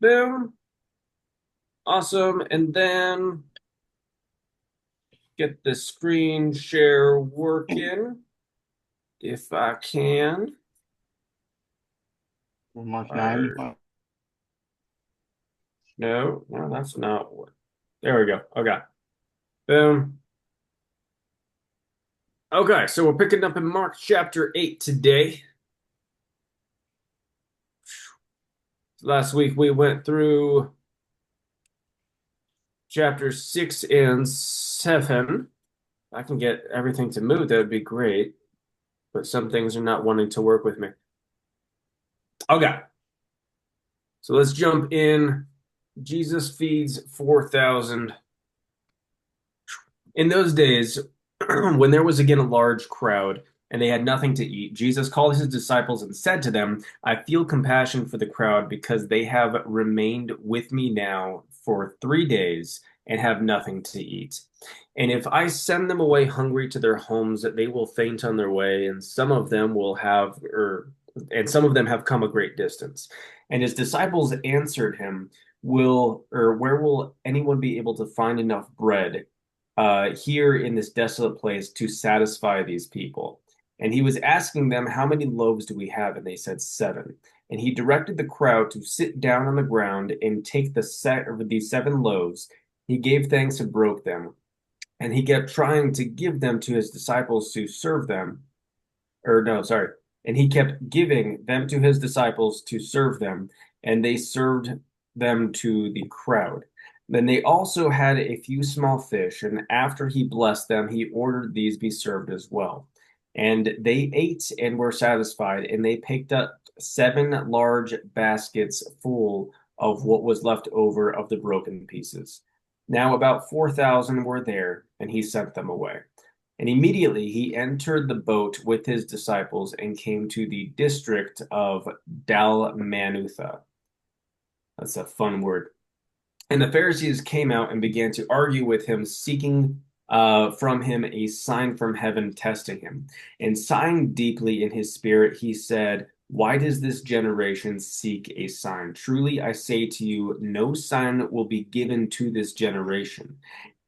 Boom. Awesome. And then get the screen share working if I can. Mark 9. Or no, that's not what. There we go. Okay. Boom. Okay, so we're picking up in Mark chapter 8 today. Last week we went through chapters 6 and 7. If I can get everything to move, that would be great. But some things are not wanting to work with me. Okay, so let's jump in. Jesus feeds 4,000. In those days, when there was again a large crowd and they had nothing to eat, Jesus called his disciples and said to them, I feel compassion for the crowd because they have remained with me now for 3 days and have nothing to eat. And if I send them away hungry to their homes, they will faint on their way, and some of them have come a great distance. And his disciples answered him, where will anyone be able to find enough bread here in this desolate place to satisfy these people? And he was asking them, how many loaves do we have? And they said, seven. And he directed the crowd to sit down on the ground and take these 7 loaves. He gave thanks and broke them. And he kept trying to give them to his disciples to serve them. Or no, sorry. And he kept giving them to his disciples to serve them, and they served them to the crowd. Then they also had a few small fish, and after he blessed them, he ordered these be served as well. And they ate and were satisfied, and they picked up 7 large baskets full of what was left over of the broken pieces. Now about 4,000 were there, and he sent them away. And immediately he entered the boat with his disciples and came to the district of Dalmanutha. That's a fun word. And the Pharisees came out and began to argue with him, seeking from him a sign from heaven, testing him. And sighing deeply in his spirit, he said, why does this generation seek a sign? Truly, I say to you, no sign will be given to this generation.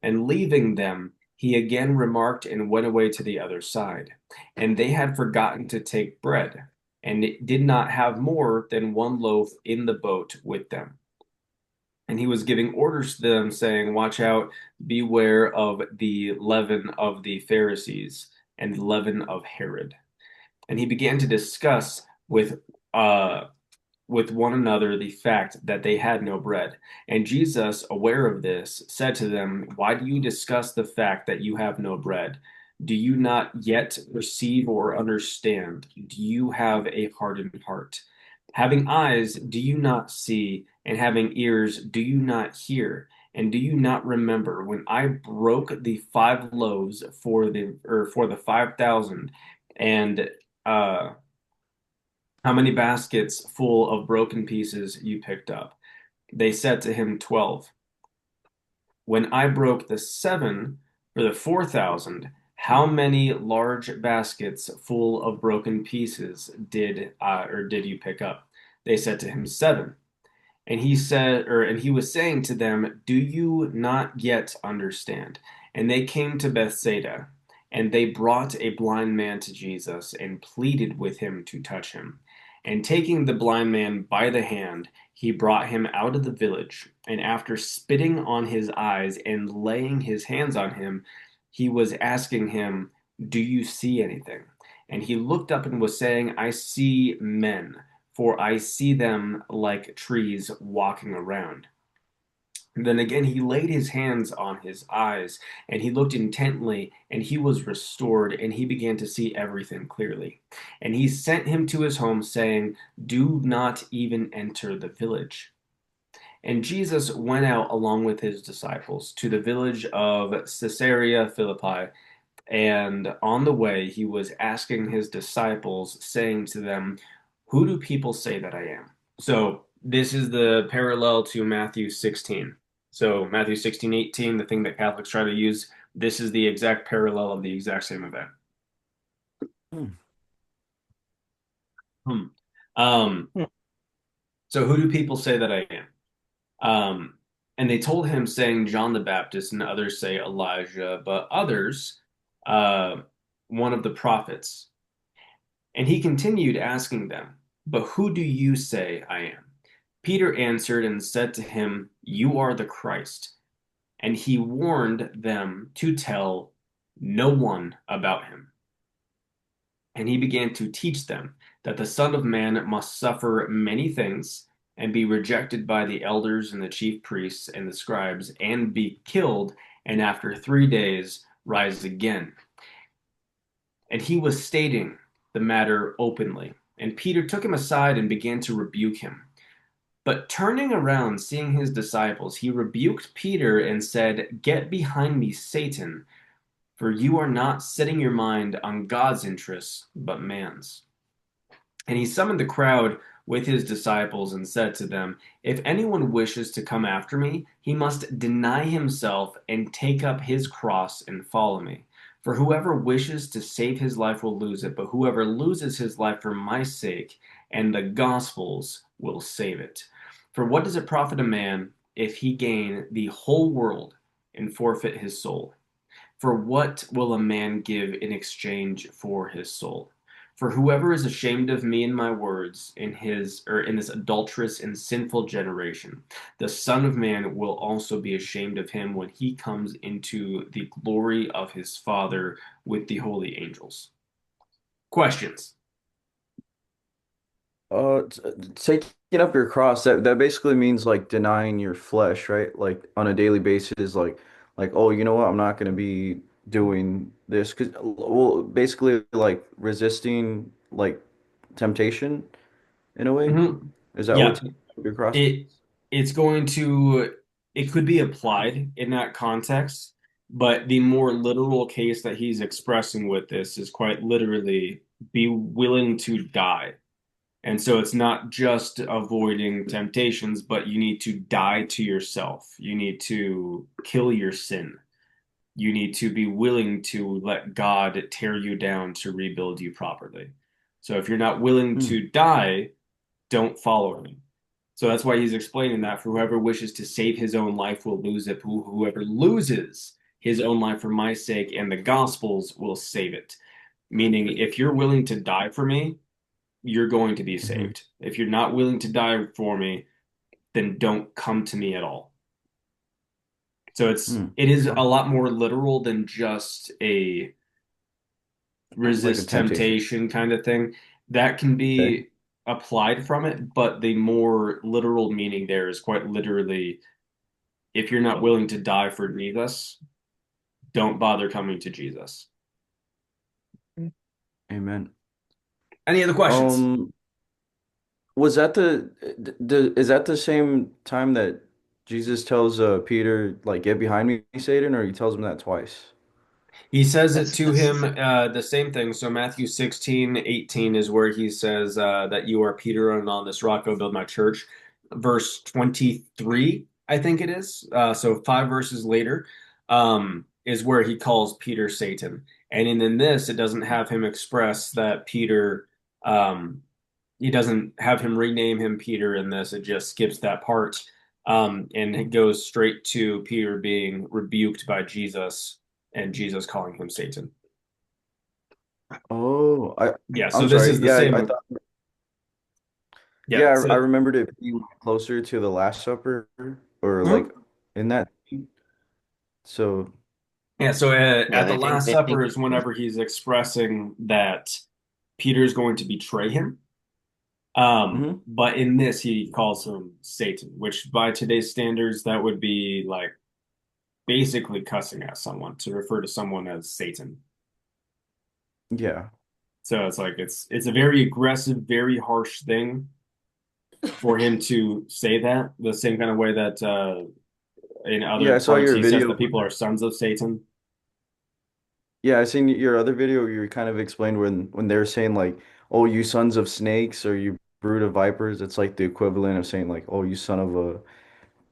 And leaving them, he again remarked and went away to the other side. And they had forgotten to take bread, and did not have more than 1 loaf in the boat with them. And he was giving orders to them, saying, watch out, beware of the leaven of the Pharisees and the leaven of Herod. And he began to discuss uh, with one another the fact that they had no bread. And Jesus, aware of this, said to them, why do you discuss the fact that you have no bread? Do you not yet perceive or understand? Do you have a hardened heart? Having eyes, do you not see? And having ears, do you not hear? And do you not remember when I broke the 5 loaves for the 5,000, and uh how many baskets full of broken pieces you picked up? They said to him, 12. When I broke the 7 for the 4,000, how many large baskets full of broken pieces did you pick up? They said to him, 7. And he was saying to them, do you not yet understand? And they came to Bethsaida, and they brought a blind man to Jesus and pleaded with him to touch him. And taking the blind man by the hand, he brought him out of the village. And after spitting on his eyes and laying his hands on him, he was asking him, do you see anything? And he looked up and was saying, I see men, for I see them like trees walking around. And then again he laid his hands on his eyes, and he looked intently, and he was restored, and he began to see everything clearly. And he sent him to his home, saying, do not even enter the village. And Jesus went out along with his disciples to the village of Caesarea Philippi, and on the way, he was asking his disciples, saying to them, who do people say that I am? So this is the parallel to Matthew 16. So Matthew 16:18, the thing that Catholics try to use, this is the exact parallel of the exact same event. Hmm. Hmm. Um, so who do people say that I am? Um, and they told him, saying, John the Baptist, and others say Elijah, but others, uh, one of the prophets. And he continued asking them, But who do you say I am? Peter answered and said to him, You are the Christ. And he warned them to tell no one about him. And he began to teach them that the Son of Man must suffer many things and be rejected by the elders and the chief priests and the scribes and be killed, and after 3 days rise again. And he was stating the matter openly. And Peter took him aside and began to rebuke him. But turning around, seeing his disciples, he rebuked Peter and said, Get behind me, Satan, for you are not setting your mind on God's interests, but man's. And he summoned the crowd with his disciples and said to them, If anyone wishes to come after me, he must deny himself and take up his cross and follow me. For whoever wishes to save his life will lose it, but whoever loses his life for my sake and the gospel's will save it. For what does it profit a man if he gain the whole world and forfeit his soul? For what will a man give in exchange for his soul? For whoever is ashamed of me and my words in this adulterous and sinful generation, the Son of Man will also be ashamed of him when he comes into the glory of his Father with the holy angels. Questions? Taking up your cross, that basically means like denying your flesh, right? Like on a daily basis, like oh, you know what? I'm not gonna be doing this because well, basically like resisting like temptation in a way. Mhm. Is that what Yeah, taking up your cross it means? it's going to it could be applied in that context, but the more literal case that he's expressing with this is quite literally be willing to die. And so it's not just avoiding temptations, but you need to die to yourself. You need to kill your sin. You need to be willing to let God tear you down to rebuild you properly. So if you're not willing Hmm. to die, don't follow him. So that's why he's explaining that for whoever wishes to save his own life will lose it. Whoever loses his own life for my sake and the gospel's will save it. Meaning, if you're willing to die for me, you're going to be Hmm. saved. If you're not willing to die for me, then don't come to me at all. So Hmm. it is a lot more literal than just a Like a resist temptation. temptation kind of thing. That can Okay. be applied from it, but the more literal meaning there is quite literally if you're not willing to die for Jesus, don't bother coming to Jesus. Amen. Any other questions? Um, Was that is that the same time that Jesus tells Peter like get behind me, Satan, or he tells him that twice? He says it to him the same thing. So Matthew 16:18 is where he says that you are Peter, and on this rock I'll build my church. Verse 23, I think it is. So 5 verses later is where he calls Peter Satan. And in this, it doesn't have him express that Peter, um, he doesn't have him rename him Peter in this. It just skips that part. And it goes straight to Peter being rebuked by Jesus and Jesus calling him Satan. Oh, Yeah, so I'm this is sorry. the Yeah, I same. thought Yeah, yeah, I so remembered it being closer to the Last Supper or like mhm. in that. So, Yeah, so Yeah, at the they Last think Supper is whenever he's expressing that Peter's going to betray him. hmm. But in this, he calls him Satan, which by today's standards, that would be like basically cussing at someone to refer to someone as Satan. Yeah. So it's like it's a very aggressive, very harsh thing for him to say that, the same kind of way that in Yeah, other I saw parts your he says video. that people are sons of Satan. Yeah, I seen your other video where you kind of explained when they're saying like, "Oh, you sons of snakes" or "You brood of vipers." It's like the equivalent of saying like, "Oh, you son of a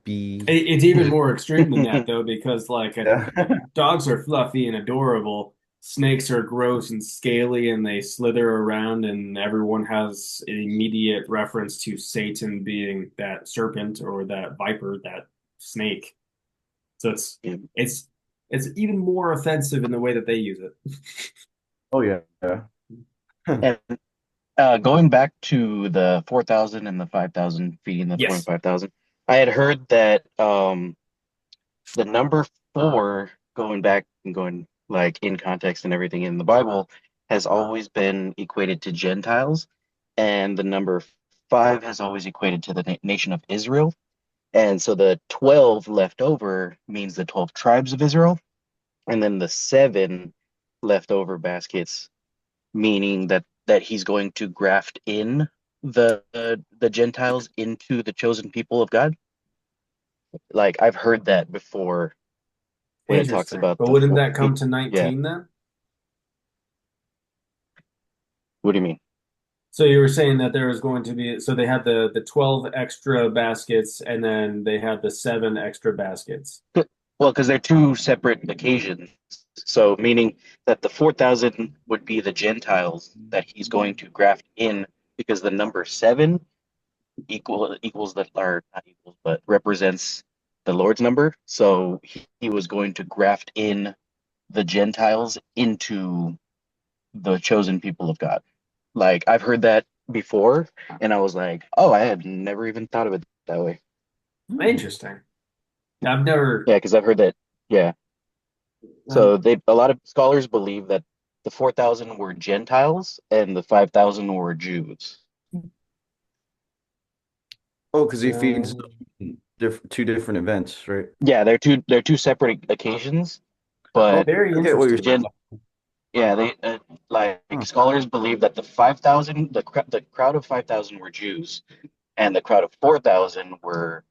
bee." It's even more extreme than that though, because like Yeah. dogs are fluffy and adorable. snakes are gross and scaly and they slither around, and everyone has an immediate reference to Satan being that serpent or that viper, that snake. So Yeah. it's it's even more offensive in the way that they use it. Oh yeah, yeah. And going back to the 4,000 and the 5,000 feeding the Yes. 25,000, I had heard that the number four, going back and going like in context and everything in the Bible, has always been equated to Gentiles, and the number five has always equated to the nation of Israel. And so the 12 left over means the 12 tribes of Israel, and then the seven leftover baskets meaning that he's going to graft in the Gentiles into the chosen people of God. Like I've heard that before when it talks Interesting. about But the wouldn't four. that come to Yeah. 19 then? What do you mean? So you were saying that there was going to be, so they had the 12 extra baskets and then they had the seven extra baskets. Well, because they're two separate occasions. So meaning that the 4,000 would be the Gentiles that he's going to graft in because the number seven equals that are not equals, but represents the Lord's number. So he was going to graft in the Gentiles into the chosen people of God. Like I've heard that before, and I was like, oh, I had never even thought of it that way. Interesting. I've never, Yeah, because I've heard that. Yeah. um, So they a lot of scholars believe that the 4,000 were Gentiles and the 5,000 were Jews. Oh, because he feeds um, two different events, right? Yeah, they're two separate occasions, Oh, but very I get what you're interesting. Gen saying. yeah, they like Huh. scholars believe that the 5,000 the crowd of 5,000 were Jews and the crowd of 4,000 were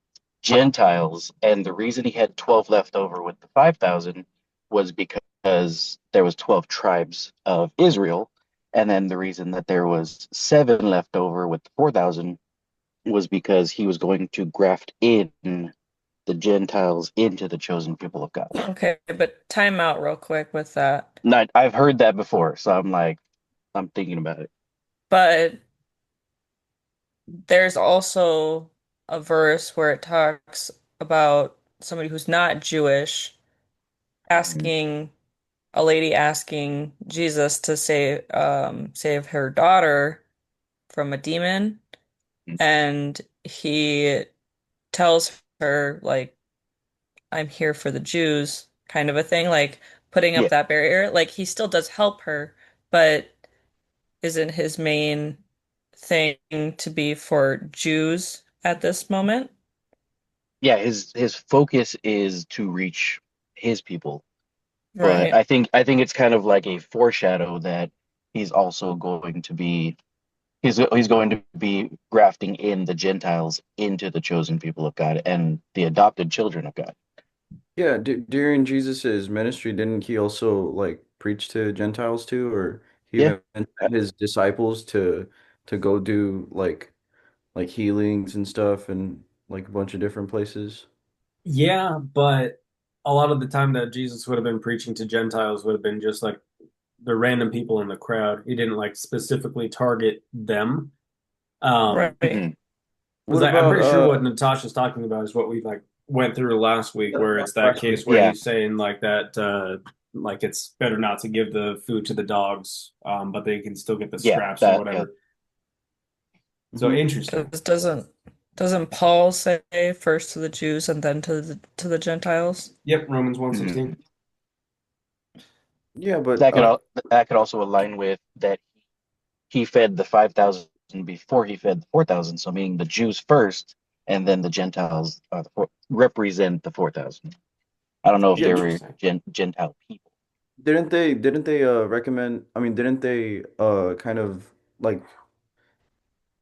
Gentiles, and the reason he had 12 left over with the 5,000 was because there was 12 tribes of Israel, and then the reason that there was seven left over with the 4,000 was because he was going to graft in the Gentiles into the chosen people of God. Okay, but time out real quick with that. Not, I've heard that before, so I'm like, I'm thinking about it. But there's also a verse where it talks about somebody who's not Jewish Mhm. asking a lady asking Jesus to save her daughter from a demon, and he tells her like I'm here for the Jews kind of a thing, like putting up Yeah, that barrier. Like he still does help her, but isn't his main thing to be for Jews at this moment? yeah. His focus is to reach his people. But Right. I think it's kind of like a foreshadow that he's also going to be he's going to be grafting in the Gentiles into the chosen people of God and the adopted children of God. Yeah, d during Jesus's ministry, didn't he also like preach to Gentiles too, or he Yeah. even sent his disciples to go do like healings and stuff and like a bunch of different places? Yeah, but a lot of the time that Jesus would have been preaching to Gentiles would have been just like the random people in the crowd. He didn't like specifically target them. Right. Mhm. Because What I'm about pretty sure what Natasha's talking about is what we like went through last week, where it's that last week? case where Yeah. he's saying like that, like it's better not to give the food to the dogs, but they can still get the Yeah. scraps or That. Yeah. whatever. So Hmm. interesting. 'Cause doesn't Paul say first to the Jews and then to the Gentiles? Yep, Romans one Mhm. sixteen. Yeah, but That could also align with that he fed the 5,000 before he fed the 4,000. So meaning the Jews first, and then the Gentiles are represent the 4,000. I don't know if yeah, they were Interesting. Gentile people. didn't they recommend, I mean, didn't they kind of like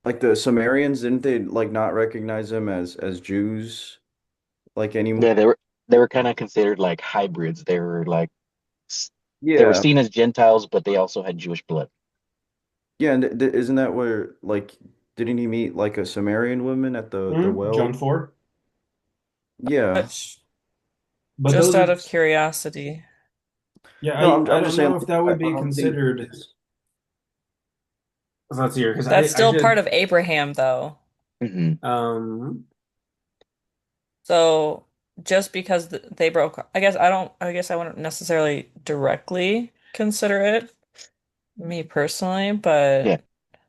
like the Sumerians, didn't they like not recognize them as Jews like anymore? Yeah, they were kind of considered like hybrids. They were Yeah. seen as Gentiles, but they also had Jewish blood. Yeah, and isn't that where like didn't he meet like a Sumerian woman at the John well? 4. Yeah. Which, But just those out are of curiosity. Yeah, No, I I'm don't just saying know if like that I would be don't think considered. Let's see here, because That's I still part did. of Abraham, though. Hmm. Um, So just because they broke, I guess I wouldn't necessarily directly consider it, me personally, but Yeah.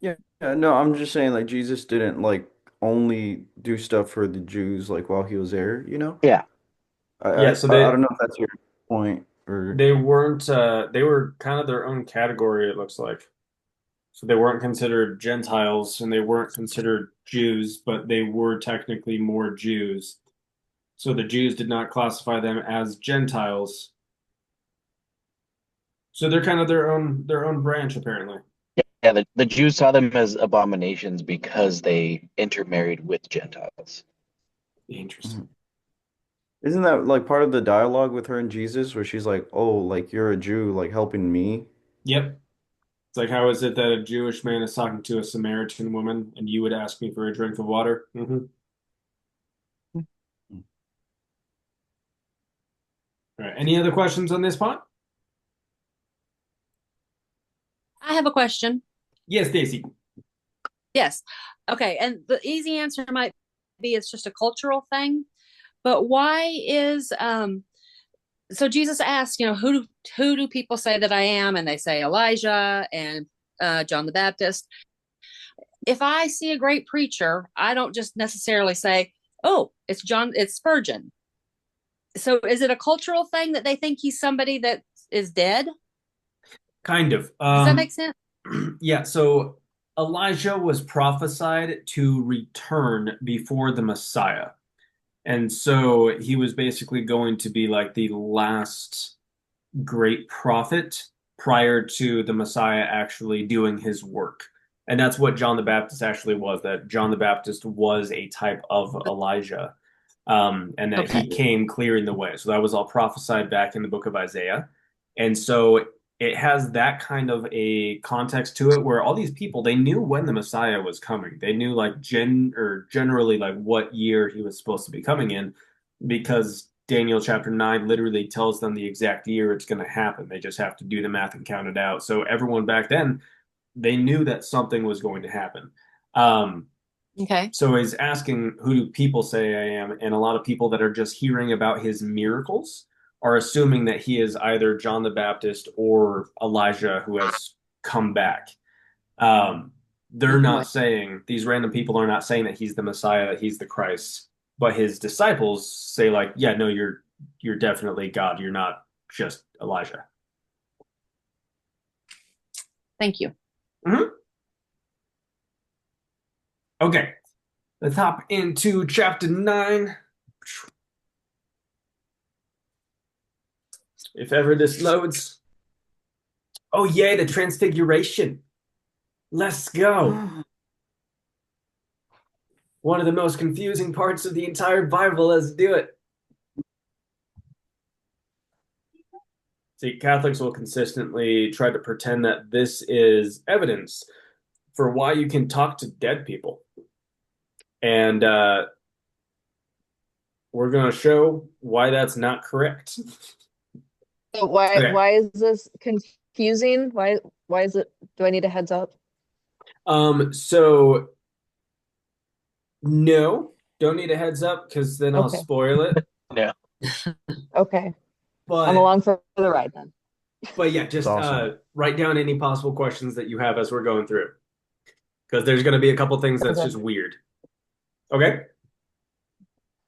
yeah, no, I'm just saying like Jesus didn't like only do stuff for the Jews like while he was there, you know? Yeah. yeah, so I don't know if that's your point or they weren't they were kind of their own category, it looks like. So they weren't considered Gentiles and they weren't considered Jews, but they were technically more Jews. So the Jews did not classify them as Gentiles. So they're kind of their own branch apparently. Yeah. The Jews saw them as abominations because they intermarried with Gentiles. Interesting. Mhm. Isn't that like part of the dialogue with her and Jesus where she's like, "Oh, like you're a Jew, like helping me?" Yep. It's like, how is it that a Jewish man is talking to a Samaritan woman and you would ask me for a drink of water? All right. Any other questions on this part? I have a question. Yes, Stacy. Yes. Okay. And the easy answer might be it's just a cultural thing. But why is so Jesus asked, who do people say that I am? And they say Elijah and John the Baptist. If I see a great preacher, I don't just necessarily say, oh, it's Spurgeon. So is it a cultural thing that they think he's somebody that is dead? Kind of. Does that make sense? Yeah, so Elijah was prophesied to return before the Messiah. And so he was basically going to be like the last great prophet prior to the Messiah actually doing his work. And that's what John the Baptist actually was, that John the Baptist was a type of Elijah, and that he Okay. came clearing the way. So that was all prophesied back in the book of Isaiah. And so it has that kind of a context to it where all these people, they knew when the Messiah was coming. They knew like generally like what year he was supposed to be coming in because Daniel chapter 9 literally tells them the exact year it's going to happen. They just have to do the math and count it out. So everyone back then, they knew that something was going to happen. Um, Okay. so he's asking, who do people say I am? And a lot of people that are just hearing about his miracles are assuming that he is either John the Baptist or Elijah who has come back. They're not saying, these random people are not saying that he's the Messiah, that he's the Christ, but his disciples say like, yeah, no, you're definitely God. You're not just Elijah. Thank you. Mhm. Okay, let's hop into chapter 9. If ever this loads. Oh, yay, the transfiguration. Let's go. One of the most confusing parts of the entire Bible. Let's do it. See, Catholics will consistently try to pretend that this is evidence for why you can talk to dead people. And we're going to show why that's not correct. So why Okay. why is this confusing? Why is it? Do I need a heads up? So no, don't need a heads up because then I'll Okay. spoil it. Yeah. Okay. I'm But along for the ride then. yeah, just awesome. write down any possible questions that you have as we're going through. Because there's going to be a couple things that's Okay. just weird. Okay?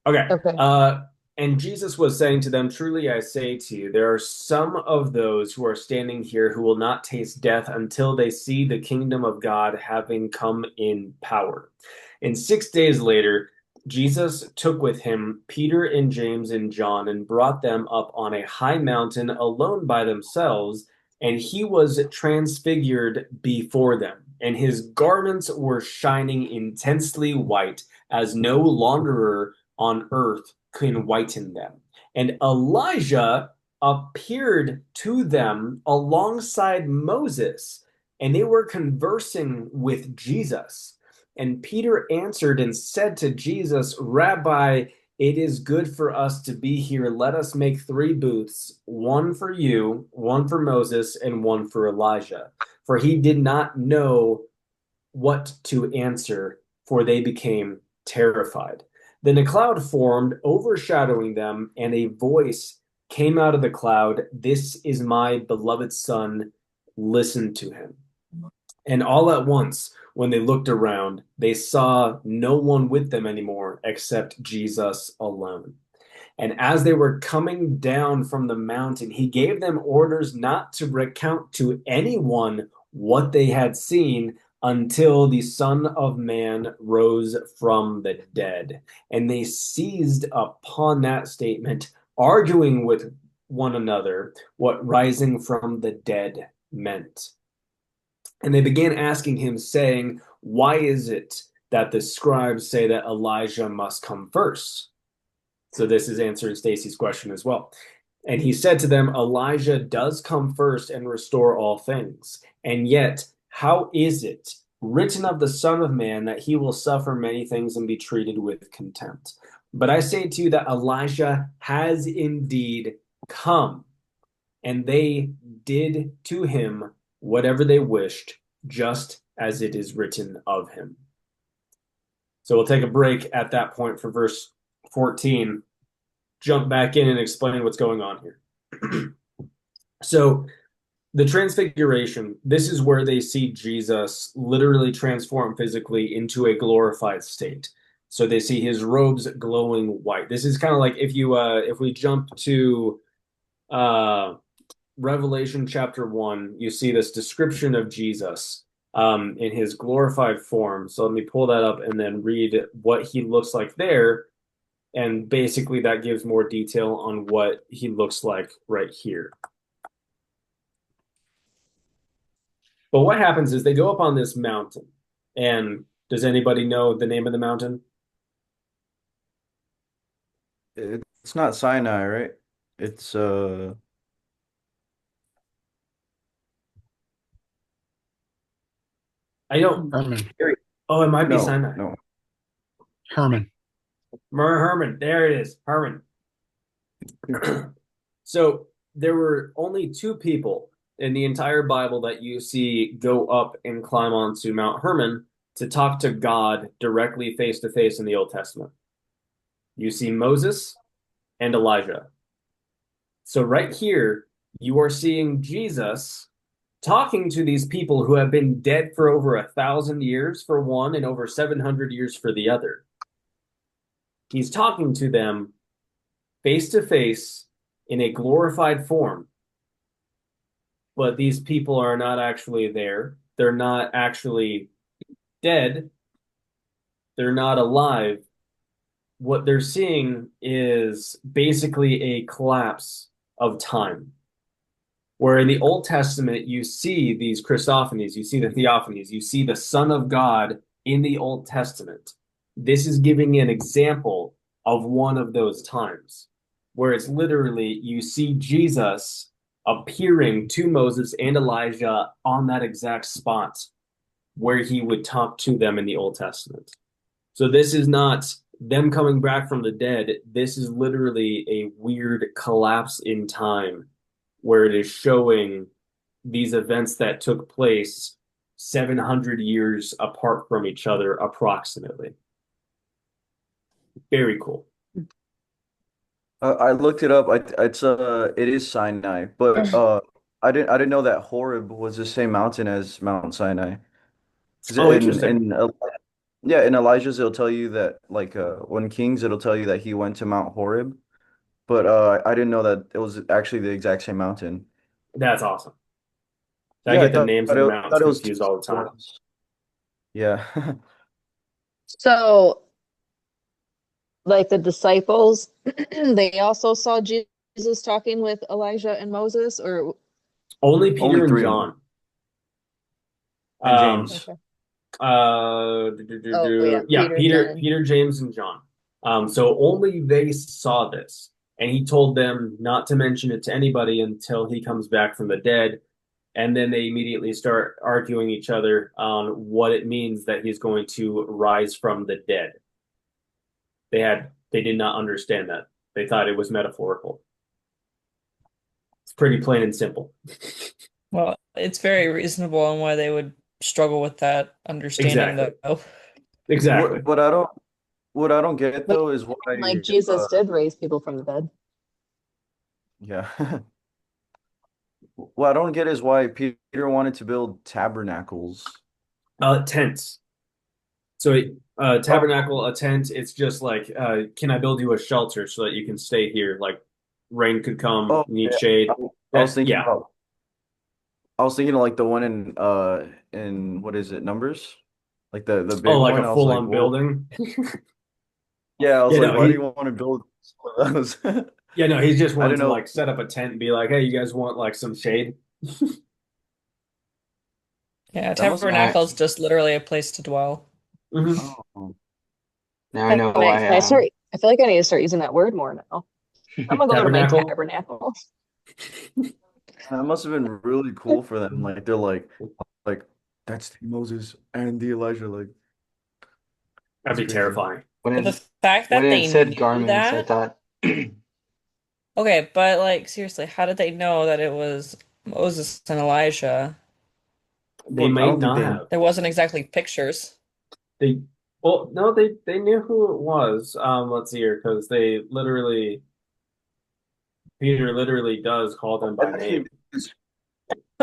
Okay. Okay. And Jesus was saying to them, truly I say to you, there are some of those who are standing here who will not taste death until they see the kingdom of God having come in power. And 6 days later, Jesus took with him Peter and James and John and brought them up on a high mountain alone by themselves, and he was transfigured before them, and his garments were shining intensely white, as no launderer on earth can whiten them. And Elijah appeared to them alongside Moses, and they were conversing with Jesus. And Peter answered and said to Jesus, Rabbi, "It is good for us to be here. Let us make three booths, one for you, one for Moses, and one for Elijah." For he did not know what to answer, for they became terrified. Then a cloud formed, overshadowing them, and a voice came out of the cloud, "This is my beloved Son, listen to him." And all at once, when they looked around, they saw no one with them anymore except Jesus alone. And as they were coming down from the mountain, he gave them orders not to recount to anyone what they had seen until the Son of Man rose from the dead. And they seized upon that statement, arguing with one another what rising from the dead meant. And they began asking him, saying, "Why is it that the scribes say that Elijah must come first?" So this is answering Stacy's question as well. And he said to them, "Elijah does come first and restore all things. And yet, how is it written of the Son of Man that he will suffer many things and be treated with contempt? But I say to you that Elijah has indeed come, and they did to him whatever they wished, just as it is written of him." So we'll take a break at that point for verse 14, jump back in and explain what's going on here. So the transfiguration, this is where they see Jesus literally transform physically into a glorified state. So they see his robes glowing white. This is kind of like if we jump to Revelation chapter 1, you see this description of Jesus in his glorified form. So let me pull that up and then read what he looks like there. And basically that gives more detail on what he looks like right here. But what happens is they go up on this mountain. And does anybody know the name of the mountain? It's not Sinai, right? It's I don't. Herman. Oh, it might be no, Sinai. no. Herman. Herman. There it is. Herman. So there were only two people in the entire Bible that you see go up and climb onto Mount Hermon to talk to God directly face to face in the Old Testament. You see Moses and Elijah. So right here, you are seeing Jesus talking to these people who have been dead for over 1,000 years for one and over 700 years for the other. He's talking to them face to face in a glorified form. But these people are not actually there. They're not actually dead. They're not alive. What they're seeing is basically a collapse of time. Where in the Old Testament, you see these Christophanies, you see the theophanies, you see the Son of God in the Old Testament. This is giving an example of one of those times, where it's literally you see Jesus appearing to Moses and Elijah on that exact spot where he would talk to them in the Old Testament. So this is not them coming back from the dead. This is literally a weird collapse in time where it is showing these events that took place 700 years apart from each other, approximately. Very cool. I looked it up. It is Sinai, but I didn't know that Horeb was the same mountain as Mount Sinai. 'Cause Oh, interesting. yeah, in Elijah's it'll tell you that like when Kings it'll tell you that he went to Mount Horeb, but I didn't know that it was actually the exact same mountain. That's awesome. I Yeah, get the names of the mountains thought it was two confused all the time. ones. Yeah. So, like the disciples, they also saw Jesus talking with Elijah and Moses, or Only Only Peter and three of John. them. And James. okay. Oh yeah, yeah, Peter, John. Peter, James, and John. So only they saw this, and he told them not to mention it to anybody until he comes back from the dead. And then they immediately start arguing each other on what it means that he's going to rise from the dead. They had They did not understand that. They thought it was metaphorical. It's pretty plain and simple. Well, it's very reasonable on why they would struggle with that understanding, Exactly. though. Exactly. What I don't get But though is like why Jesus did raise people from the dead. yeah. What I don't get is why Peter wanted to build tabernacles. Tents. So tabernacle, a tent, it's just like, can I build you a shelter so that you can stay here? Like rain could come, Oh need yeah. shade. I was That, thinking yeah. about I was thinking of like the one in what is it, Numbers? Like the Oh, big like one. a I was like, full-on whoa. building. Yeah, I was Yeah, like, no, why do you want to build those? yeah, no, he's just I wanting don't to know. like set up a tent and be like, hey, you guys want like some shade? Yeah, That must have Now, tabernacle is just literally a place to dwell. Hmm. oh. now I Can know I, why. can I start? I feel like I need to start using that word more now. I'm gonna go to my Tabernacle. tabernacle. That must have been really cool for them. Like they're like that's the Moses and the Elijah. Like That'd that's be crazy. terrifying. When But the it fact when that it they said knew garments, I that, thought, okay, but like seriously, how did they know that it was Moses and Elijah? They Well, I might don't think not they have. There wasn't exactly pictures. They, well, no, they knew who it was. Let's see here, because Peter literally does call them by actually name.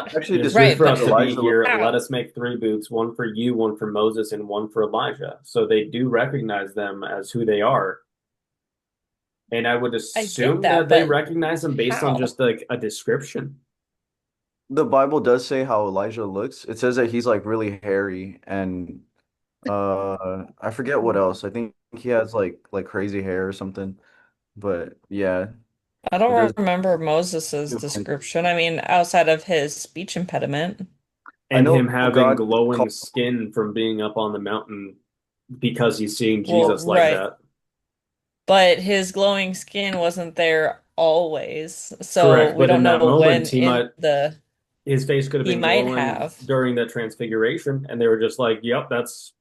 actually It is good Right, for describes but us to be Elijah look. here. Let how? us make three booths, one for you, one for Moses, and one for Elijah. So they do recognize them as who they are. And I would I get assume that, that they but recognize them based on how? just like a description. The Bible does say how Elijah looks. It says that he's like really hairy and I forget what else. I think he has like crazy hair or something. But yeah, I it does don't remember Moses's give hint. description. I mean, outside of his speech impediment. I And know him having God glowing called skin from being up on the mountain because he's seeing Well, Jesus like right. that. But his glowing skin wasn't there always. So Correct. we But in don't that know moment, when in the his face could have he been might glowing have. during the transfiguration, and they were just like, "Yep, that's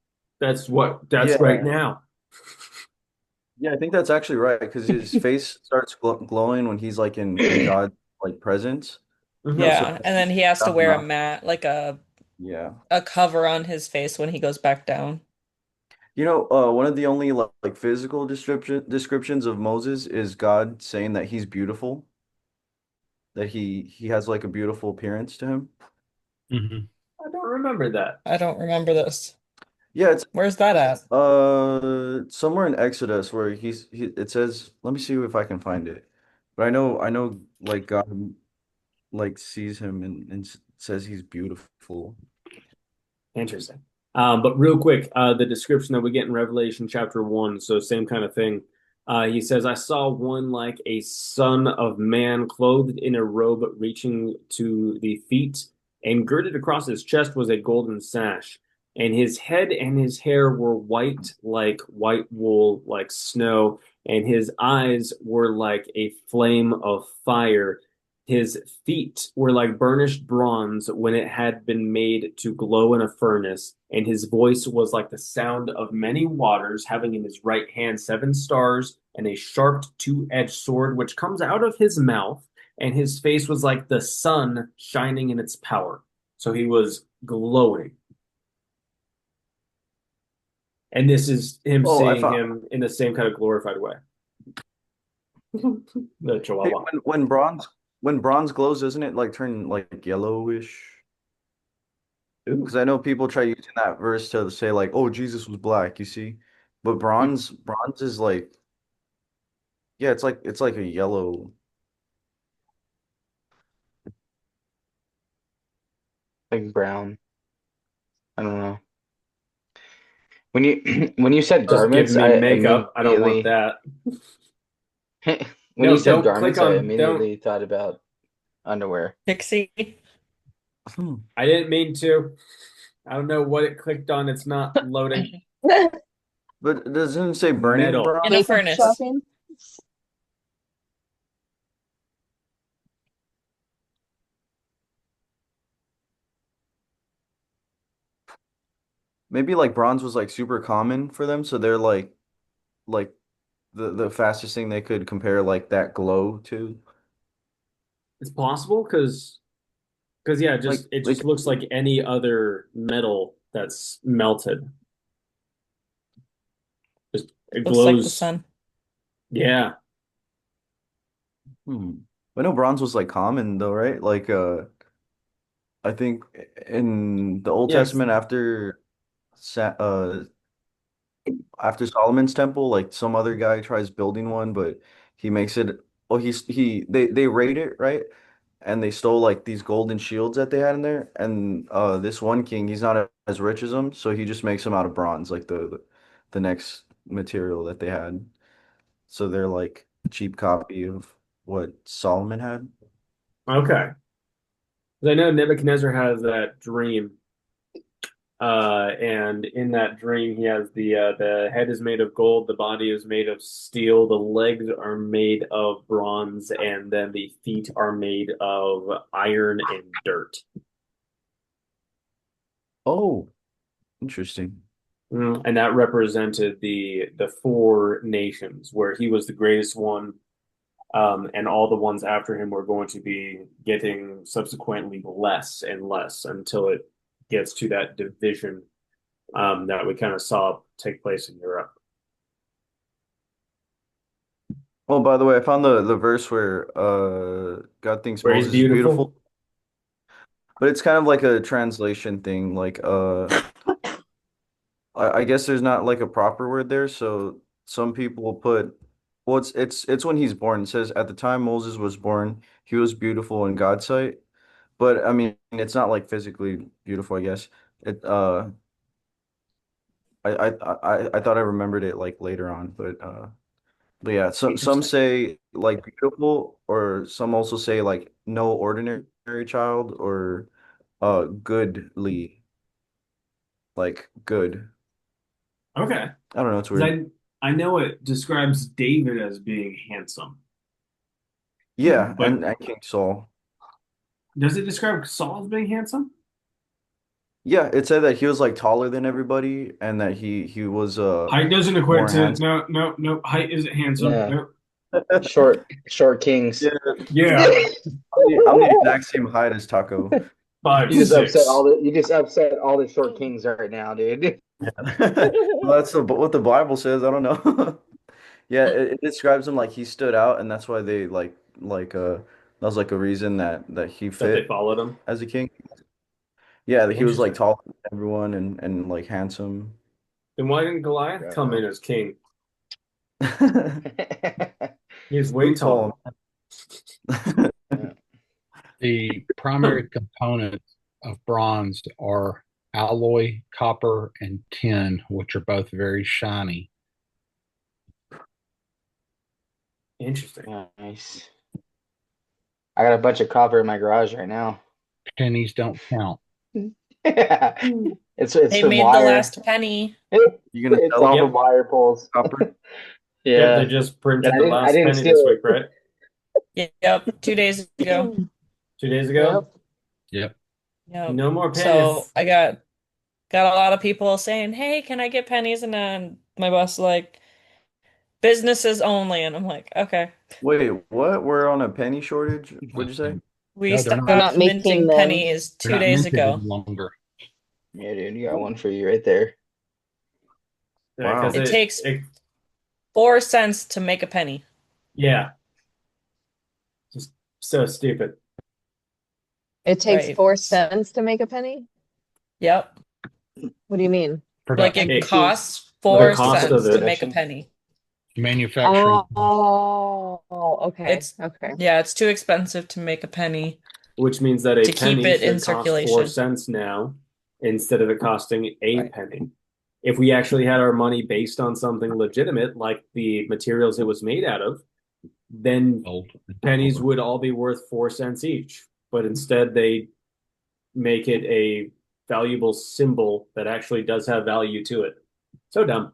right yeah. now." Yeah, I think that's actually right because his face starts glowing when he's like in God's like presence. Hmm. So Yeah. And then he has to that's wear a not mat, like yeah. a cover on his face when he goes back down. One of the only like physical descriptions of Moses is God saying that he's beautiful, that he has like a beautiful appearance to him. Hmm. I don't remember that. I don't remember this. Yeah, it's Where's that at? somewhere in Exodus where it says, let me see if I can find it. But I know like God like sees him and says he's beautiful. Interesting. But real quick, the description that we get in Revelation chapter 1, so same kind of thing. He says, I saw one like a son of man clothed in a robe reaching to the feet, and girded across his chest was a golden sash. And his head and his hair were white like white wool, like snow, and his eyes were like a flame of fire. His feet were like burnished bronze when it had been made to glow in a furnace, and his voice was like the sound of many waters, having in his right hand seven stars and a sharp two-edged sword which comes out of his mouth, and his face was like the sun shining in its power. So he was glowing. And this is him Oh, I seeing found. him in the same kind of glorified way. The Hey, Chihuahua. when bronze glows, doesn't it like turn like yellowish? Ooh. Because I know people try using that verse to say like, "Oh, Jesus was black," you see, but bronze is like, yeah, it's like a yellow. like brown. I don't know. When you when you said Just give garments, me I makeup. I don't want immediately that. when you No, said don't click garments, I on, don't. immediately thought about underwear. Pixie. Hmm. I didn't mean to. I don't know what it clicked on. It's not loading. But it doesn't say burning Metal. In a bronze. Makeup furnace. shopping. Maybe like bronze was like super common for them, so they're like the fastest thing they could compare like that glow to? It's possible because yeah, it Like just looks like any other metal that's melted. Just it Looks like the glows. sun. Yeah. hmm. I know bronze was like common though, right? Like I think in the Old Yeah. Testament Sa after Solomon's temple, like some other guy tries building one, but he makes it. Well, they raid it, right? And they stole like these golden shields that they had in there. And this one king, he's not as rich as them, so he just makes them out of bronze, like the next material that they had. So they're like a cheap copy of what Solomon had. Okay. 'Cause I know Nebuchadnezzar has that dream. And in that dream, he has the head is made of gold, the body is made of steel, the legs are made of bronze, and then the feet are made of iron and dirt. Oh, interesting. And that represented the four nations, where he was the greatest one, and all the ones after him were going to be getting subsequently less and less until it gets to that division that we kind of saw take place in Europe. Oh, by the way, I found the verse where God thinks Where he's Moses is beautiful. beautiful, but it's kind of like a translation thing. Like I guess there's not like a proper word there, so some people will put, well, it's when he's born. It says at the time Moses was born, he was beautiful in God's sight. But I mean, it's not like physically beautiful, I guess. It I thought I remembered it like later on, but yeah, some Interesting. say like beautiful, or some also say like no ordinary child, or goodly, like good. Okay. I don't know, it's 'Cause weird. I know it describes David as being handsome, Yeah, but and King Saul. does it describe Saul as being handsome? Yeah, it said that he was like taller than everybody, and that he was Height doesn't equate more to handsome. no. Height isn't handsome. No, No. short kings. Yeah, Yeah. I'm the exact same height as Taco. Five, You just upset six. all the you just upset all the short kings right now, dude. Well, that's what the Bible says. I don't know. Yeah, it describes him like he stood out, and that's why they that was like a reason that he That they fit followed him. as a king. Yeah, that he was like Interesting. taller than everyone, and like handsome. Then why didn't Goliath come in as king? He's way Who taller. told him? Yeah. The primary components of bronze are alloy, copper, and tin, which are both very shiny. Interesting. Nice. I got a bunch of copper in my garage right now. Pennies don't count. It's They from made the wire. last penny. You gonna It's sell all Yep. from wire pulls. copper? Yep, they Yeah. just And printed the I last didn't penny this steal week, it. right? Yep, 2 days ago. 2 days ago? Yep. Yep. No more So pennies. I got a lot of people saying, "Hey, can I get pennies?" And then my boss is like, "Businesses only." And I'm like, "Okay." Wait, what? We're on a penny shortage? What'd you say? Interesting. We No, they're They're not. not stopped making minting them. pennies They're 2 not days minted ago. any longer. Yeah, dude, you got one for you right there. Because Wow. It takes 4 cents to make a penny. yeah, just so stupid. It takes Right. 4 cents to make a penny? Yep. What do you mean? Like it It- costs the 4 cost of cents to it. make a penny. Manufacturing. Oh, okay. It's Okay. Yeah, it's too expensive to make a penny Which means that a to keep penny it in should cost circulation. 4 cents now instead of it costing a Right. penny. If we actually had our money based on something legitimate, like the materials it was made out of, then Gold. pennies would all be worth 4 cents each. But instead, they make it a valuable symbol that actually does have value to it. So dumb.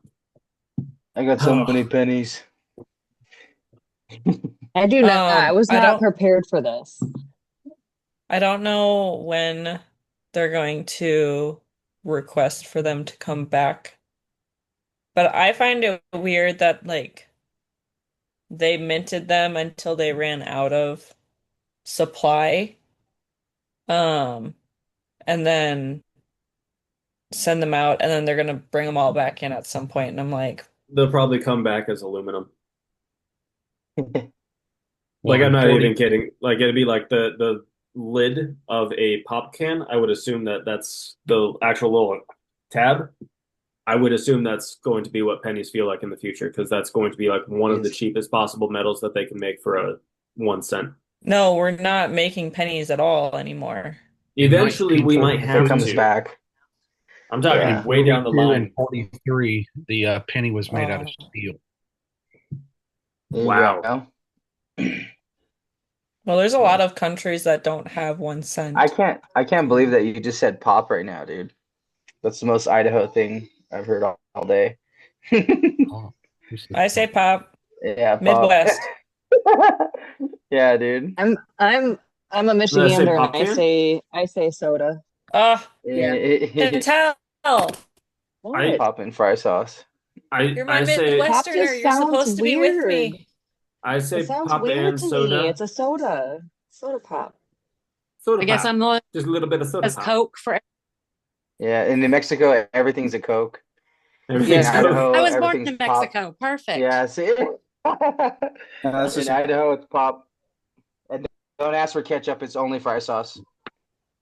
I got so Oh. many pennies. I do not. I was I not don't prepared for this. I don't know when they're going to request for them to come back. But I find it weird that like they minted them until they ran out of supply, um, and then send them out, and then they're gonna bring them all back in at some point. And I'm like, They'll probably come back as aluminum. Well, Like I'm in not 40, even kidding. Like it'd be like the lid of a pop can. I would assume that that's the actual little tab. I would assume that's going to be what pennies feel like in the future because that's going to be like one of the Is cheapest possible metals that they can make for a 1 cent. no, we're not making pennies at all anymore. in Eventually, we might if it 1942, have comes to. back. I'm talking Yeah. way down the 42 and line. 43, the penny was made out of Oh. steel. There you Wow. go. Well, there's a lot of countries that don't have 1 cent. I can't believe that you just said pop right now, dude. That's the most Idaho thing I've heard all day. Oh, who said I say pop. Yeah, pop. Midwest. Yeah, dude. I'm a Did I say Michigander, pop and can? I say soda. Ah, Yeah. tell. What? Pop and fry sauce. You're my I say Pop Midwesterner. just You're sounds supposed to be with weird. me. I say It sounds pop weird and to me. soda. It's a soda. Soda pop. Soda I guess pop. I'm the one Just a little bit of soda as pop. Coke for. Yeah, in New Mexico, everything's a Coke. Everything's In Yeah. Coke. Idaho, I was born everything's in pop. Mexico. Perfect. Yeah, see? That's In just Idaho, it's pop. And don't ask for ketchup, it's only fry sauce.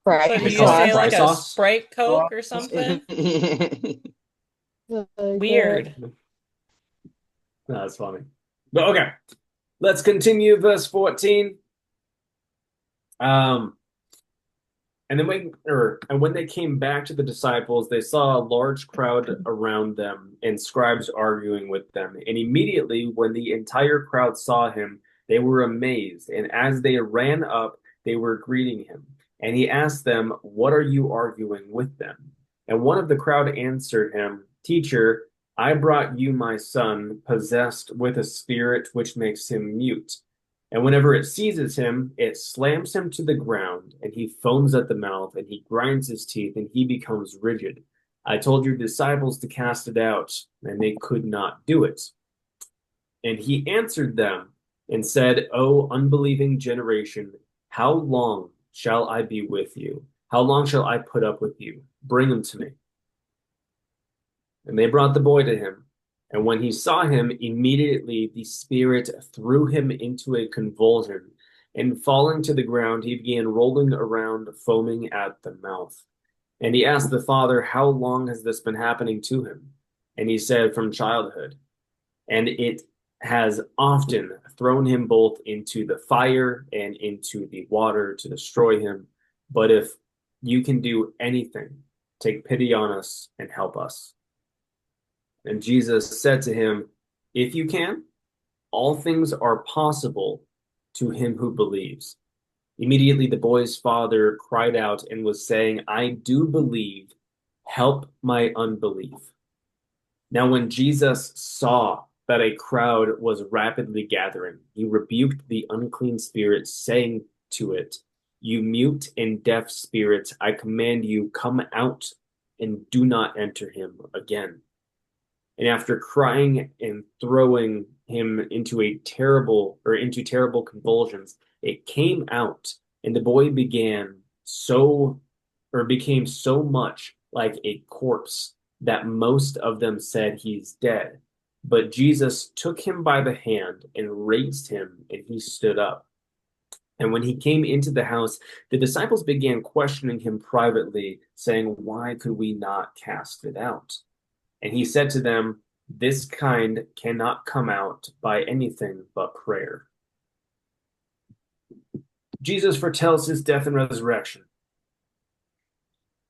Fry So do They you call it say fry like a sauce? Sprite Coke or something? Weird. That's funny. But okay, let's continue verse 14. And when they came back to the disciples, they saw a large crowd around them and scribes arguing with them. And immediately, when the entire crowd saw him, they were amazed. And as they ran up, they were greeting him. And he asked them, "What are you arguing with them?" And one of the crowd answered him, "Teacher, I brought you my son, possessed with a spirit which makes him mute. And whenever it seizes him, it slams him to the ground, and he foams at the mouth, and he grinds his teeth, and he becomes rigid. I told your disciples to cast it out, and they could not do it." And he answered them and said, "O unbelieving generation, how long shall I be with you? How long shall I put up with you? Bring him to me." And they brought the boy to him. And when he saw him, immediately the spirit threw him into a convulsion, and falling to the ground, he began rolling around, foaming at the mouth. And he asked the father, "How long has this been happening to him?" And he said, "From childhood. And it has often thrown him both into the fire and into the water to destroy him. But if you can do anything, take pity on us and help us." And Jesus said to him, "If you can, all things are possible to him who believes." Immediately the boy's father cried out and was saying, "I do believe, help my unbelief." Now when Jesus saw that a crowd was rapidly gathering, he rebuked the unclean spirit, saying to it, "You mute and deaf spirit, I command you, come out and do not enter him again." And after crying and throwing him into terrible convulsions, it came out, and the boy became so much like a corpse that most of them said, "He's dead." But Jesus took him by the hand and raised him, and he stood up. And when he came into the house, the disciples began questioning him privately, saying, "Why could we not cast it out?" And he said to them, "This kind cannot come out by anything but prayer." Jesus foretells his death and resurrection.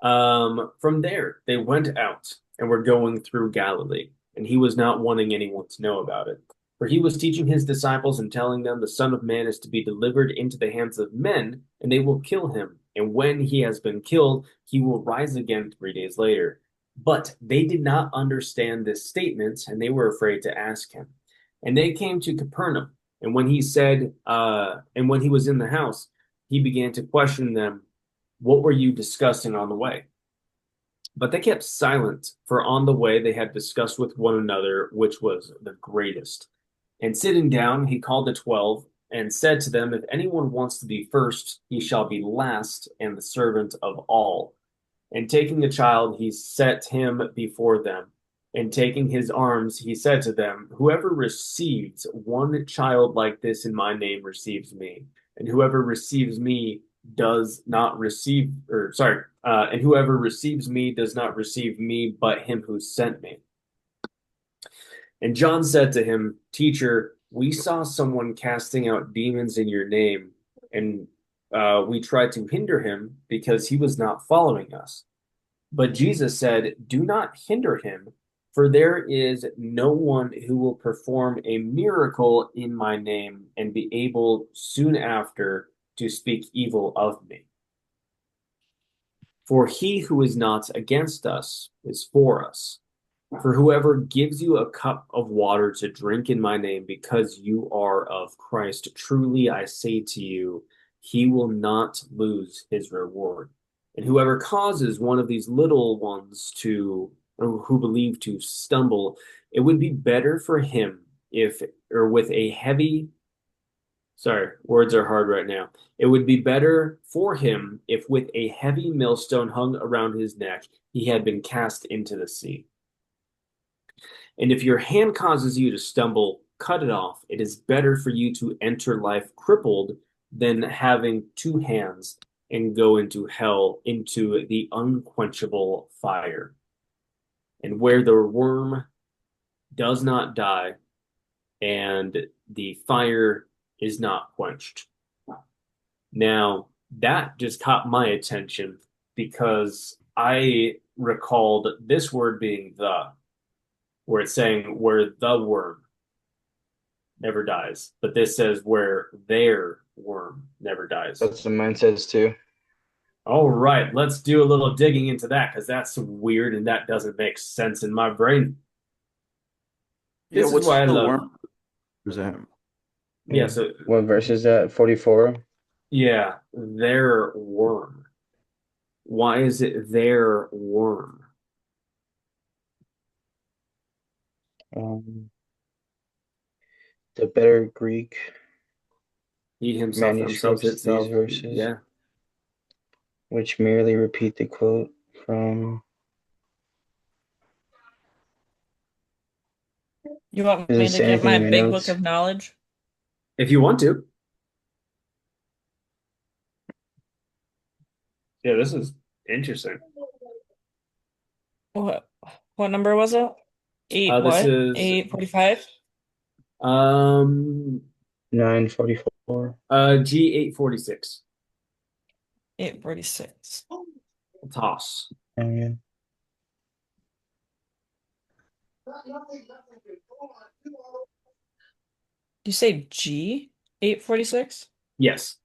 From there, they went out and were going through Galilee, and he was not wanting anyone to know about it. For he was teaching his disciples and telling them, "The Son of Man is to be delivered into the hands of men, and they will kill him. And when he has been killed, he will rise again 3 days later." But they did not understand this statement, and they were afraid to ask him. And they came to Capernaum, and when he was in the house, he began to question them, "What were you discussing on the way?" But they kept silent, for on the way they had discussed with one another which was the greatest. And sitting down, he called the 12 and said to them, if anyone wants to be first, he shall be last and the servant of all. And taking the child, he set him before them. And taking his arms, he said to them, whoever receives one child like this in my name receives me. And whoever receives me does not receive, and whoever receives me does not receive me, but him who sent me. And John said to him, Teacher, we saw someone casting out demons in your name, and we tried to hinder him because he was not following us. But Jesus said, do not hinder him, for there is no one who will perform a miracle in my name and be able soon after to speak evil of me. For he who is not against us is for us. For whoever gives you a cup of water to drink in my name because you are of Christ, truly I say to you, he will not lose his reward. And whoever causes one of these little ones who believe to stumble, it would be better for him if, or with a heavy, sorry, words are hard right now. It would be better for him if with a heavy millstone hung around his neck, he had been cast into the sea. And if your hand causes you to stumble, cut it off. It is better for you to enter life crippled than having two hands and go into hell, into the unquenchable fire. And where the worm does not die and the fire is not quenched. Now, that just caught my attention because I recalled this word being where it's saying where the worm never dies. But this says where their worm never dies. That's what mine says too. All right, let's do a little digging into that because that's weird and that doesn't make sense in my brain. Yeah, This is what's why I the love. worm represent? Yeah, so What verse is that? 44? yeah, their worm. Why is it their worm? The better Greek He himself manuscripts itself. these verses, Yeah. which merely repeat the quote from. You want Does me it to say get anything my in my big notes? book of knowledge? If you want to. Yeah, this is interesting. What number was it? Eight This what? is 845? 944. G846. 846. Toss. Yeah. You say G 846? Yes.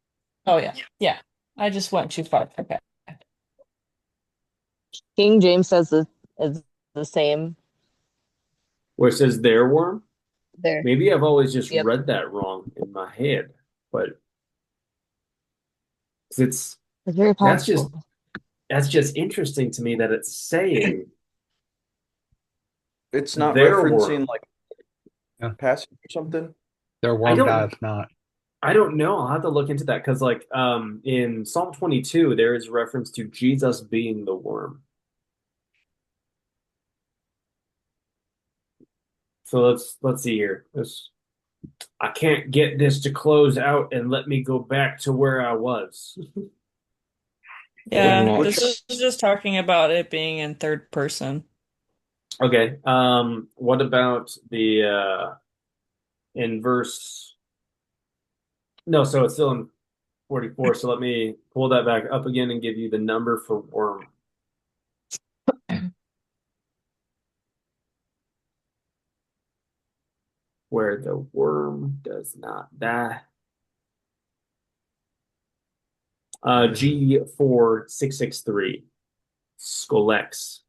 Oh yeah. Yeah. I just went too far. Okay. King James says is the same Where it says their worm. there. Maybe I've always just Yep. read that wrong in my head, but it's It's very that's just possible. that's just interesting to me that it's saying It's not their referencing worm. like Yeah. passage or something. Their I worm don't dies not. I don't know. I'll have to look into that because like in Psalm 22 there is reference to Jesus being the worm. So let's see here. I can't get this to close out and let me go back to where I was. Yeah, not this is just talking about it being in third person. Okay. What about the in verse? No, so it's still in 44. So let me pull that back up again and give you the number for worm. Where the worm does not die. G4663. Scolex.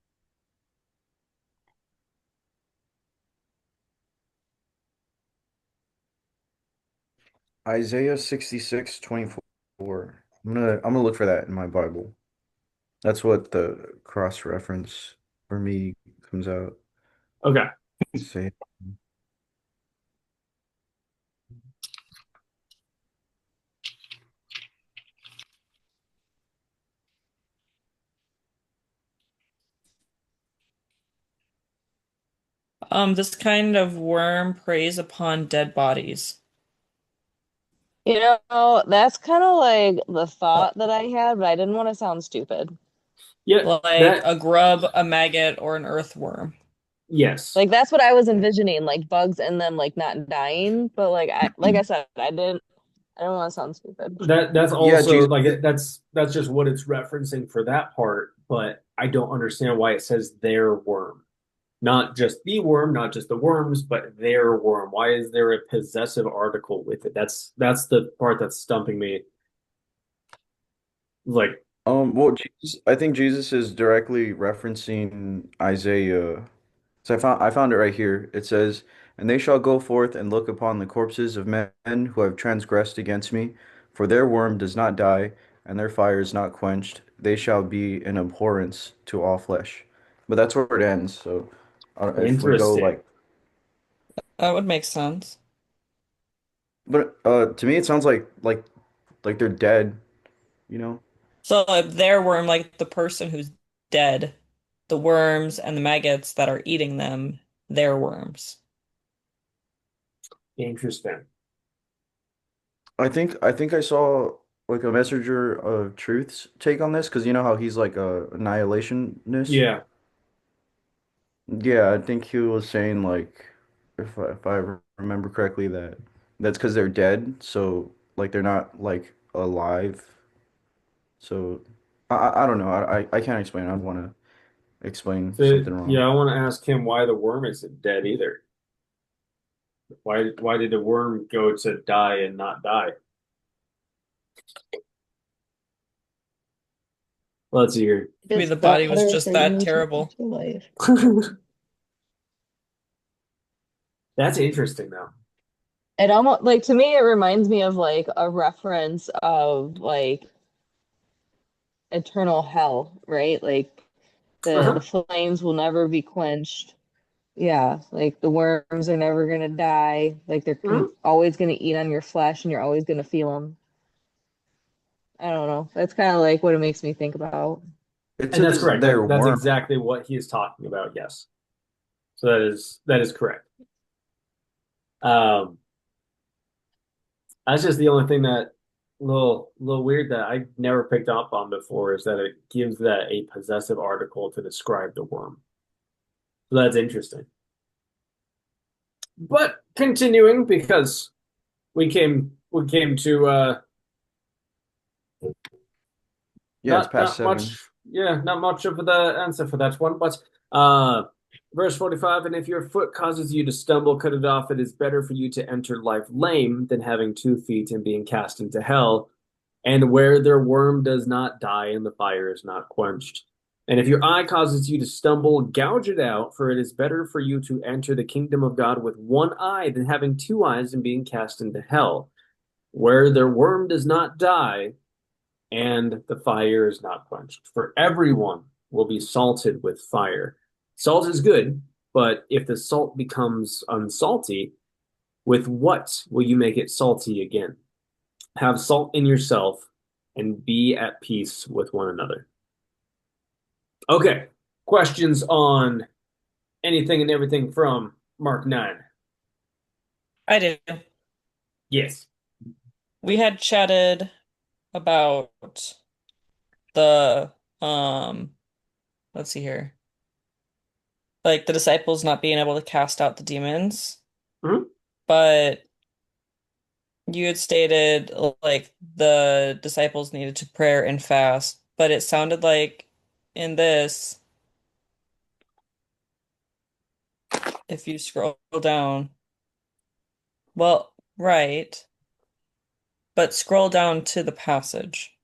Isaiah 66:24. I'm gonna look for that in my Bible. That's what the cross reference for me comes out. Okay. Say This kind of worm preys upon dead bodies. You know, that's kind of like the Uh, thought that I had, but I didn't want to sound stupid. Yeah, like that a grub, a maggot, or an earthworm. yes. Like that's what I was envisioning, like bugs and them like not dying, but like I said, I didn't want to sound stupid. That's Yeah, also Jesus. like that's just what it's referencing for that part, but I don't understand why it says their worm. Not just the worm, not just the worms, but their worm. Why is there a possessive article with it? That's the part that's stumping me. Like, Well, Jesus, I think Jesus is directly referencing Isaiah. So I found it right here. It says, "And they shall go forth and look upon the corpses of men who have transgressed against me, for their worm does not die, and their fire is not quenched. They shall be an abhorrence to all flesh." But that's where it ends. So, if we go interesting. like, That would make sense. but to me it sounds like they're dead. You know? So their worm, like the person who's dead, the worms and the maggots that are eating them, their worms. Interesting. I think I saw like a messenger of truth's take on this because you know how he's like a annihilationist. Yeah. Yeah, I think he was saying like if I remember correctly that that's because they're dead, so like they're not like alive. So I don't know. I can't explain. I'd want to explain So something yeah, wrong. I want to ask him why the worm isn't dead either. Why did the worm go to die and not die? Let's see here. Maybe It's the body was better just for you that to terrible. into life. That's interesting though. It almost like to me it reminds me of like a reference of like eternal hell, right? Like the Uh-huh. flames will never be quenched. Yeah, like the worms are never gonna die. Like they're Mhm. always gonna eat on your flesh, and you're always gonna feel them. I don't know. That's kind of like what it makes me think about. It And that's says correct. they're That's worm. exactly what he is talking about. Yes. So that is correct. Um, that's just the only thing that little weird that I never picked up on before is that it gives that a possessive article to describe the worm. So that's interesting. But continuing because we came to Yeah, it's past not seven. much, yeah, not much of the answer for that one, but verse 45, and if your foot causes you to stumble, cut it off. It is better for you to enter life lame than having 2 feet and being cast into hell, and where their worm does not die and the fire is not quenched. And if your eye causes you to stumble, gouge it out, for it is better for you to enter the kingdom of God with one eye than having 2 eyes and being cast into hell, where their worm does not die and the fire is not quenched. For everyone will be salted with fire. Salt is good, but if the salt becomes unsalty, with what will you make it salty again? Have salt in yourself and be at peace with one another. Okay, questions on anything and everything from Mark 9? I do. Yes. We had chatted about the let's see here. Like the disciples not being able to cast out the demons, Mhm. but you had stated like the disciples needed to prayer and fast, but it sounded like in this, if you scroll down, well, right, but scroll down to the passage.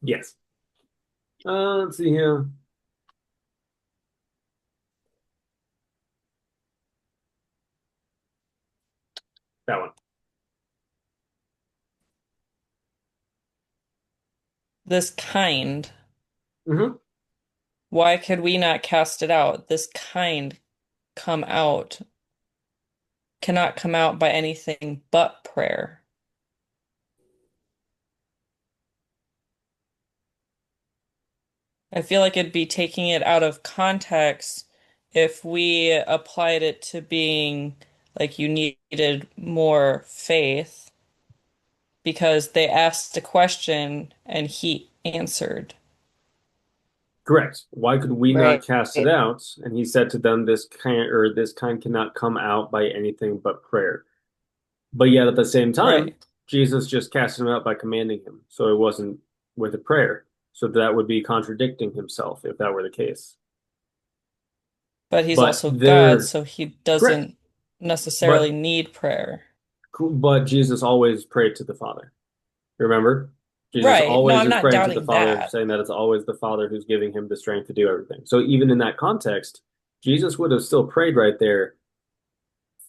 Yes. Let's see here. That one. This kind, Hmm. why could we not cast it out? This kind come out. cannot come out by anything but prayer. I feel like it'd be taking it out of context if we applied it to being like you needed more faith because they asked a question and he answered. Correct. Why could we not Right. cast it out? And he said to them, this kind cannot come out by anything but prayer. But yet at the same time, Right. Jesus just cast him out by commanding him. So it wasn't with a prayer. So that would be contradicting himself if that were the case. But he's But also God, there, so he correct. doesn't necessarily But need prayer. Jesus always prayed to the Father. Remember? Jesus Right. No, always I'm is not praying to the doubting Father, that. saying that it's always the Father who's giving him the strength to do everything. So even in that context, Jesus would have still prayed right there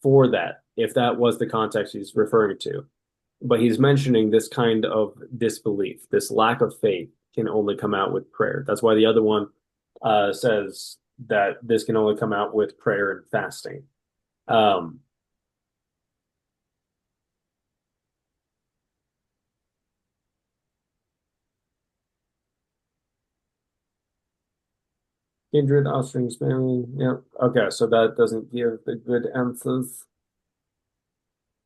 for that, if that was the context he's referring to. But he's mentioning this kind of disbelief, this lack of faith can only come out with prayer. That's why the other one says that this can only come out with prayer and fasting. Um, Kindred, offspring, family. Yeah. Okay, so that doesn't give the good answers.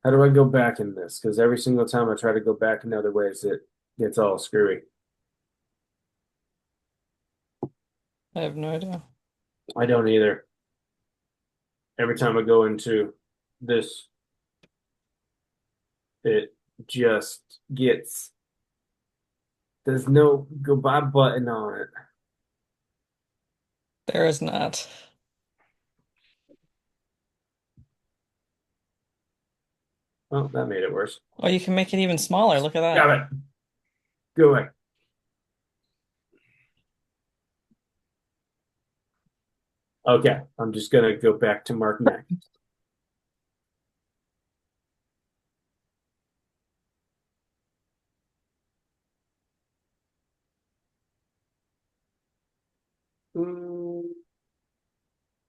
How do I go back in this? Because every single time I try to go back in other ways, it gets all screwy. I have no idea. I don't either. Every time I go into this, it just gets, there's no goodbye button on it. There is not. Oh, that made it worse. Well, you can make it even smaller. Look at that. Got it. Go away. Okay, I'm just gonna go back to Mark 9.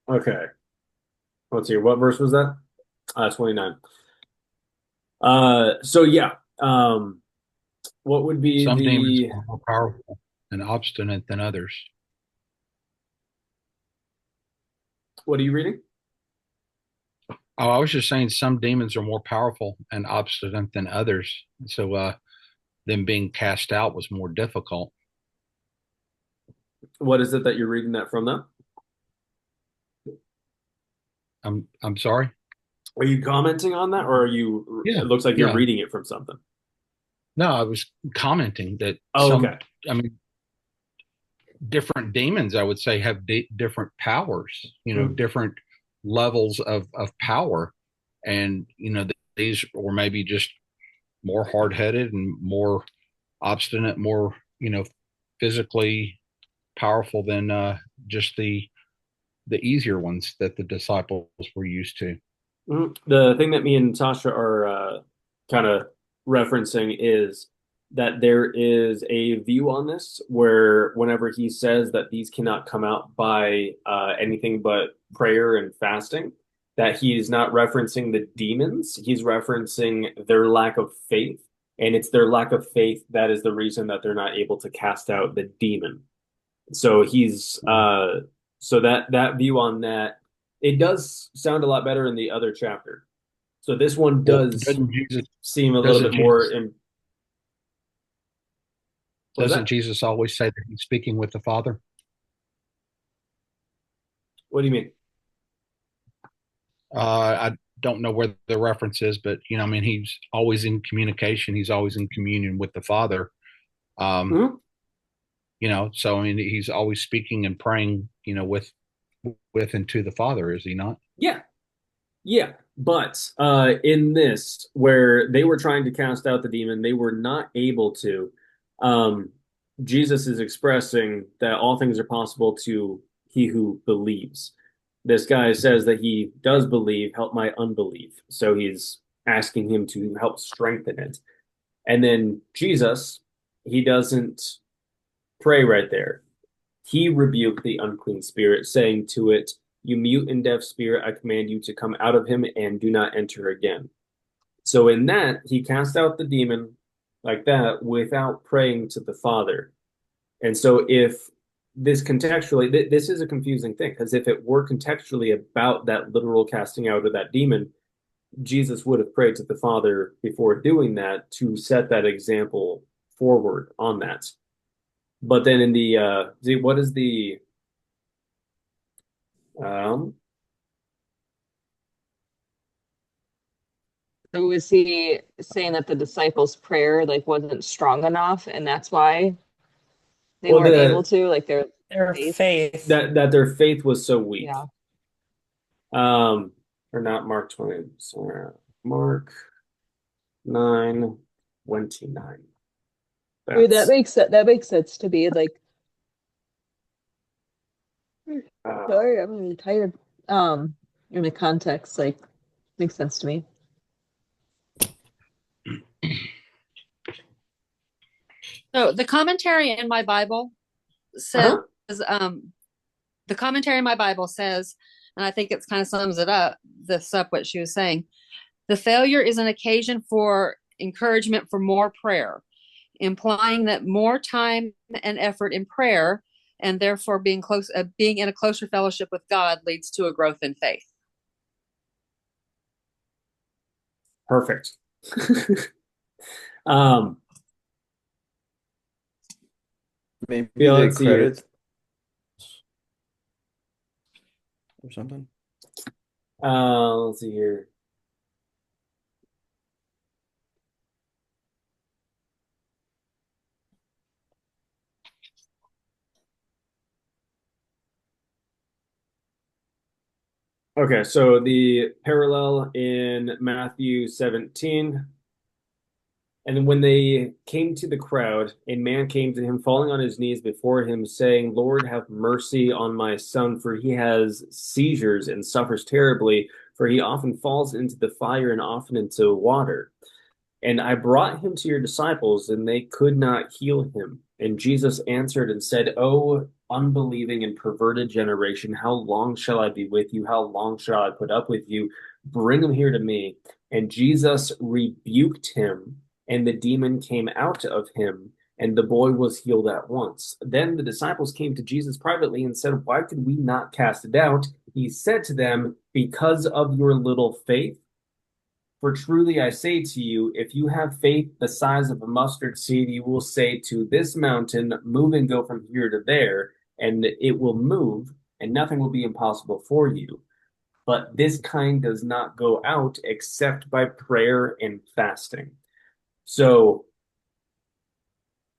Okay. Let's see. What verse was that? 29. So yeah. What would be Some demons the are more powerful and obstinate than others. what are you reading? Oh, I was just saying some demons are more powerful and obstinate than others. So them being cast out was more difficult. What is it that you're reading that from now? I'm sorry. Are you commenting on that, or are you? Yeah, It looks like you're yeah. reading it from something. No, I was commenting that Oh, some, okay. I mean, different demons, I would say, have different powers, Mhm. different levels of power. And, these were maybe just more hard-headed and more obstinate, more, physically powerful than just the easier ones that the disciples were used to. Mhm. The thing that me and Tasha are kind of referencing is that there is a view on this where whenever he says that these cannot come out by anything but prayer and fasting, that he is not referencing the demons, he's referencing their lack of faith. And it's their lack of faith that is the reason that they're not able to cast out the demon. So he's so that view on that, it does sound a lot better in the other chapter. So this one Well, does seem a little doesn't bit more Jesus in what was doesn't that? Jesus always say that he's speaking with the Father? What do you mean? I don't know where the reference is, but I mean, he's always in communication. He's always in communion with the Father. Um, Mhm. So I mean, he's always speaking and praying, with and to the Father, is he not? Yeah. Yeah. But in this, where they were trying to cast out the demon, they were not able to. Um, Jesus is expressing that all things are possible to he who believes. This guy says that he does believe, help my unbelief. So he's asking him to help strengthen it. And then Jesus, he doesn't pray right there. He rebuked the unclean spirit, saying to it, You mute and deaf spirit, I command you to come out of him and do not enter again. So in that, he cast out the demon like that without praying to the Father. And so if this contextually, this is a confusing thing, because if it were contextually about that literal casting out of that demon, Jesus would have prayed to the Father before doing that to set that example forward on that. But then in what is the So is he saying that the disciples' prayer like wasn't strong enough, and that's why they well, weren't able to, like their Their faith? faith. that their faith was so weak. Yeah. Or not Mark 20, sorry, Mark 9:29. I mean, that makes sense to me. Like, sorry, I'm really tired. In the context, like, makes sense to me. So the commentary in my Bible says, the commentary in my Bible says, and I think it kind of sums it up, what she was saying. The failure is an occasion for encouragement for more prayer, implying that more time and effort in prayer, and therefore being in a closer fellowship with God, leads to a growth in faith. Perfect. Maybe Yeah, they let's see here. credit or something. Let's see here. Okay, so the parallel in Matthew 17. And when they came to the crowd, a man came to him, falling on his knees before him, saying, Lord, have mercy on my son, for he has seizures and suffers terribly, for he often falls into the fire and often into water. And I brought him to your disciples, and they could not heal him. And Jesus answered and said, O unbelieving and perverted generation, how long shall I be with you? How long shall I put up with you? Bring him here to me. And Jesus rebuked him, and the demon came out of him, and the boy was healed at once. Then the disciples came to Jesus privately and said, Why could we not cast it out? He said to them, Because of your little faith. For truly I say to you, if you have faith the size of a mustard seed, you will say to this mountain, Move and go from here to there, and it will move, and nothing will be impossible for you. But this kind does not go out except by prayer and fasting. So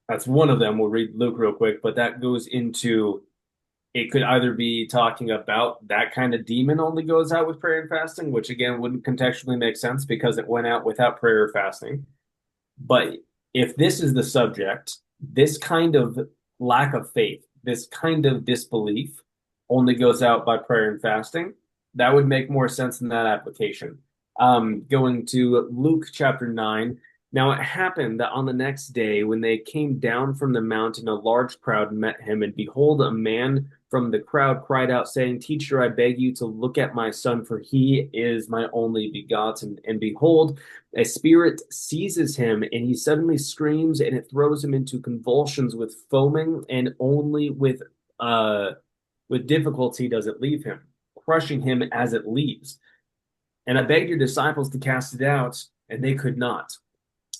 that's one of them. We'll read Luke real quick, but that goes into, it could either be talking about that kind of demon only goes out with prayer and fasting, which again wouldn't contextually make sense because it went out without prayer or fasting. But if this is the subject, this kind of lack of faith, this kind of disbelief only goes out by prayer and fasting, that would make more sense in that application. Going to Luke chapter 9. Now it happened that on the next day, when they came down from the mountain, a large crowd met him, and behold, a man from the crowd cried out, saying, Teacher, I beg you to look at my son, for he is my only begotten. And behold, a spirit seizes him, and he suddenly screams, and it throws him into convulsions with foaming, and only with difficulty does it leave him, crushing him as it leaves. And I begged your disciples to cast it out, and they could not.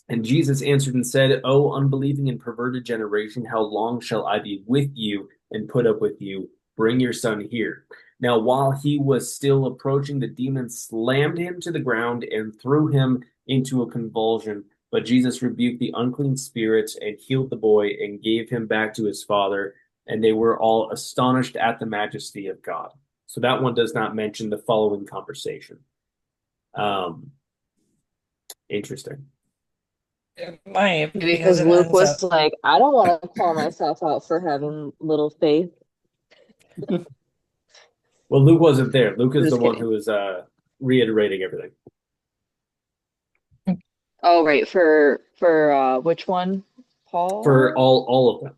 And Jesus answered and said, O unbelieving and perverted generation, how long shall I be with you and put up with you? Bring your son here. Now, while he was still approaching, the demon slammed him to the ground and threw him into a convulsion. But Jesus rebuked the unclean spirits and healed the boy and gave him back to his father. And they were all astonished at the majesty of God. So that one does not mention the following conversation. Interesting. It might, Because it Luke ends was up. like, I don't want to call myself out for having little faith. Well, Luke wasn't there. Luke is Just the one kidding. who was reiterating everything. Oh, right. For which one? Paul? For all of them.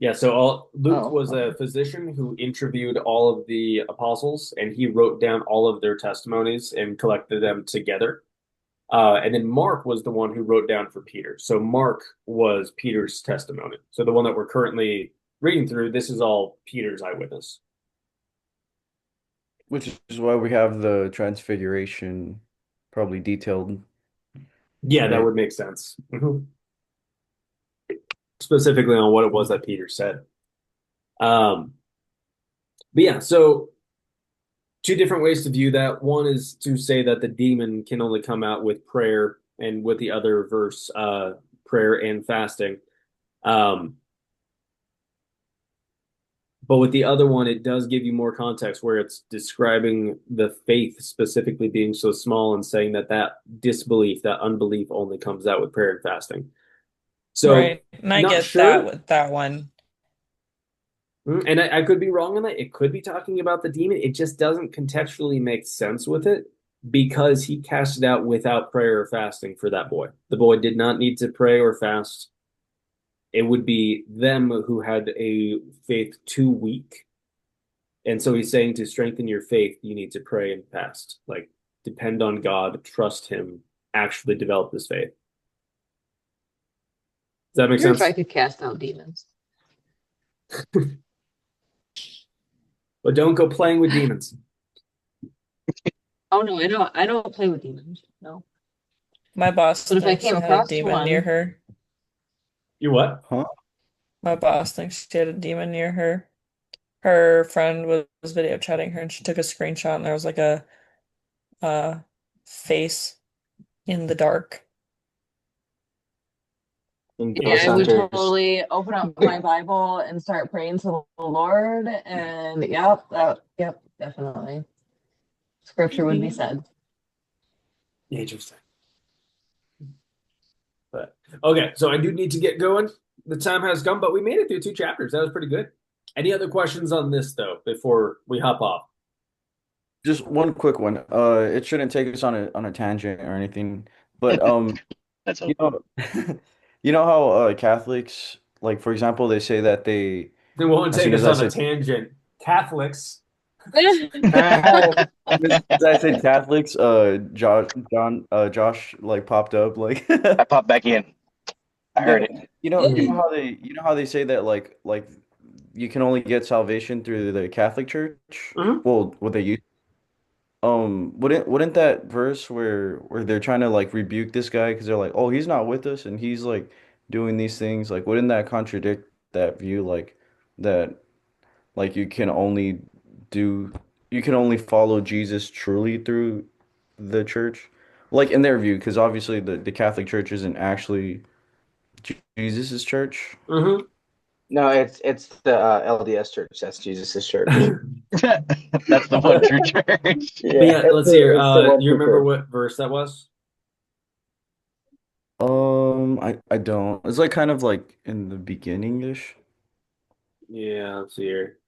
Yeah, so Luke Oh, was a okay. physician who interviewed all of the apostles, and he wrote down all of their testimonies and collected them together. And then Mark was the one who wrote down for Peter. So Mark was Peter's testimony. So the one that we're currently reading through, this is all Peter's eyewitness. Which is why we have the transfiguration probably detailed, Yeah, that right? would make sense. Specifically on what it was that Peter said. Um, but yeah, so two different ways to view that. One is to say that the demon can only come out with prayer, and with the other verse, prayer and fasting. Um, but with the other one, it does give you more context where it's describing the faith specifically being so small and saying that that disbelief, that unbelief only comes out with prayer and fasting. So, Right. And I not get that sure. with that one. And I could be wrong on that. It could be talking about the demon. It just doesn't contextually make sense with it because he cast it out without prayer or fasting for that boy. The boy did not need to pray or fast. It would be them who had a faith too weak. And so he's saying to strengthen your faith, you need to pray and fast. Like, depend on God, trust him, actually develop this faith. Does that make Sure, if sense? I could cast out demons. But don't go playing with demons. Oh no, I don't play with demons. No. My boss But if I thinks came she had a across demon near one, her. You what? Huh? My boss thinks she had a demon near her. Her friend was video chatting her and she took a screenshot and there was like a face in the dark. And yeah, ghost I would hunters. totally open up my Bible and start praying to the Lord. And yep, definitely. Scripture would be said. Interesting. But okay, so I do need to get going. The time has come, but we made it through two chapters. That was pretty good. Any other questions on this though before we hop off? Just one quick one. It shouldn't take us on a tangent or anything, but That's you all. know, you know how Catholics, like for example, they say that they, It won't as take soon us as I on a said, tangent. Catholics. as I said Catholics, Josh like popped up like, I popped back in. I heard no, it. you know how they say that like you can only get salvation through the Catholic Church. Mhm. Well, what they use. Wouldn't that verse where they're trying to like rebuke this guy because they're like, oh, he's not with us and he's like doing these things, like wouldn't that contradict that view, like that like do you can only follow Jesus truly through the church, like in their view, because obviously the Catholic Church isn't actually Jesus's church. Mhm. No, it's the LDS church. That's Jesus's church. That's the one true church. But yeah, let's see here. it's the one You true remember church. what verse that was? I don't. It's like kind of like in the beginning-ish. Yeah, let's see here.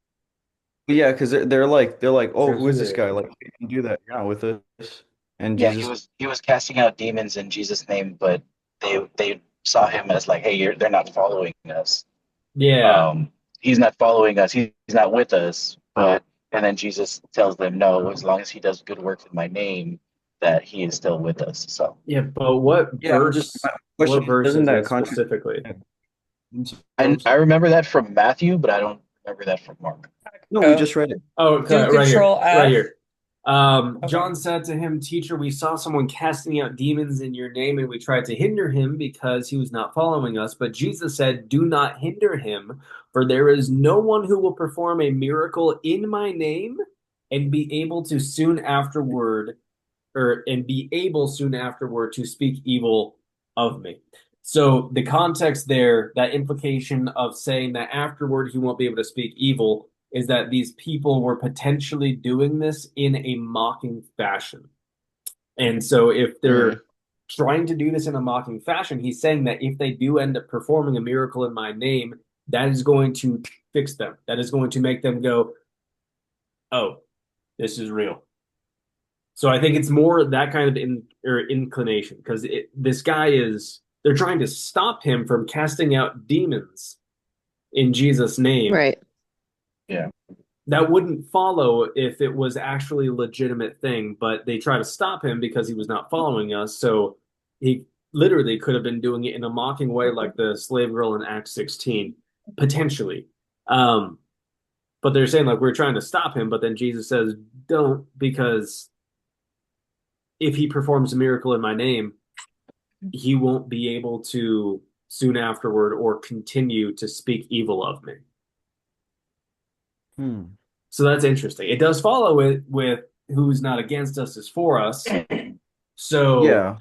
Yeah, because they're like, oh, who is this guy? Transfiguration. Like, you can do that. You're not with us. And Yeah, Jesus, he was casting out demons in Jesus' name, but they saw him as like, hey, they're not following us. Yeah. He's not following us. He's not with us. But and then Jesus tells them, no, as long as he does good works in my name, that he is still with us. So Yeah, but what yeah, I'm just my what question is, verse doesn't is that it contradict specifically? I remember that from Matthew, but I don't remember that from Mark. No, we just read it. Oh, Do okay, right here. Control Right F. here. Okay. John said to him, Teacher, we saw someone casting out demons in your name, and we tried to hinder him because he was not following us. But Jesus said, Do not hinder him, for there is no one who will perform a miracle in my name and be able to soon afterward, and be able soon afterward to speak evil of me. So the context there, that implication of saying that afterward he won't be able to speak evil, is that these people were potentially doing this in a mocking fashion. And so if they're trying to do this in a mocking fashion, he's saying that if they do end up performing a miracle in my name, that is going to fix them. That is going to make them go, oh, this is real. So I think it's more that kind of inclination because this guy they're trying to stop him from casting out demons in Jesus' name. Right. Yeah. That wouldn't follow if it was actually a legitimate thing, but they try to stop him because he was not following us. So he literally could have been doing it in a mocking way, like the slave girl in Acts 16, potentially. But they're saying like we're trying to stop him, but then Jesus says, "Don't," because if he performs a miracle in my name, he won't be able to soon afterward or continue to speak evil of me. Hmm. So that's interesting. It does follow it with who's not against us is for us. So Yeah.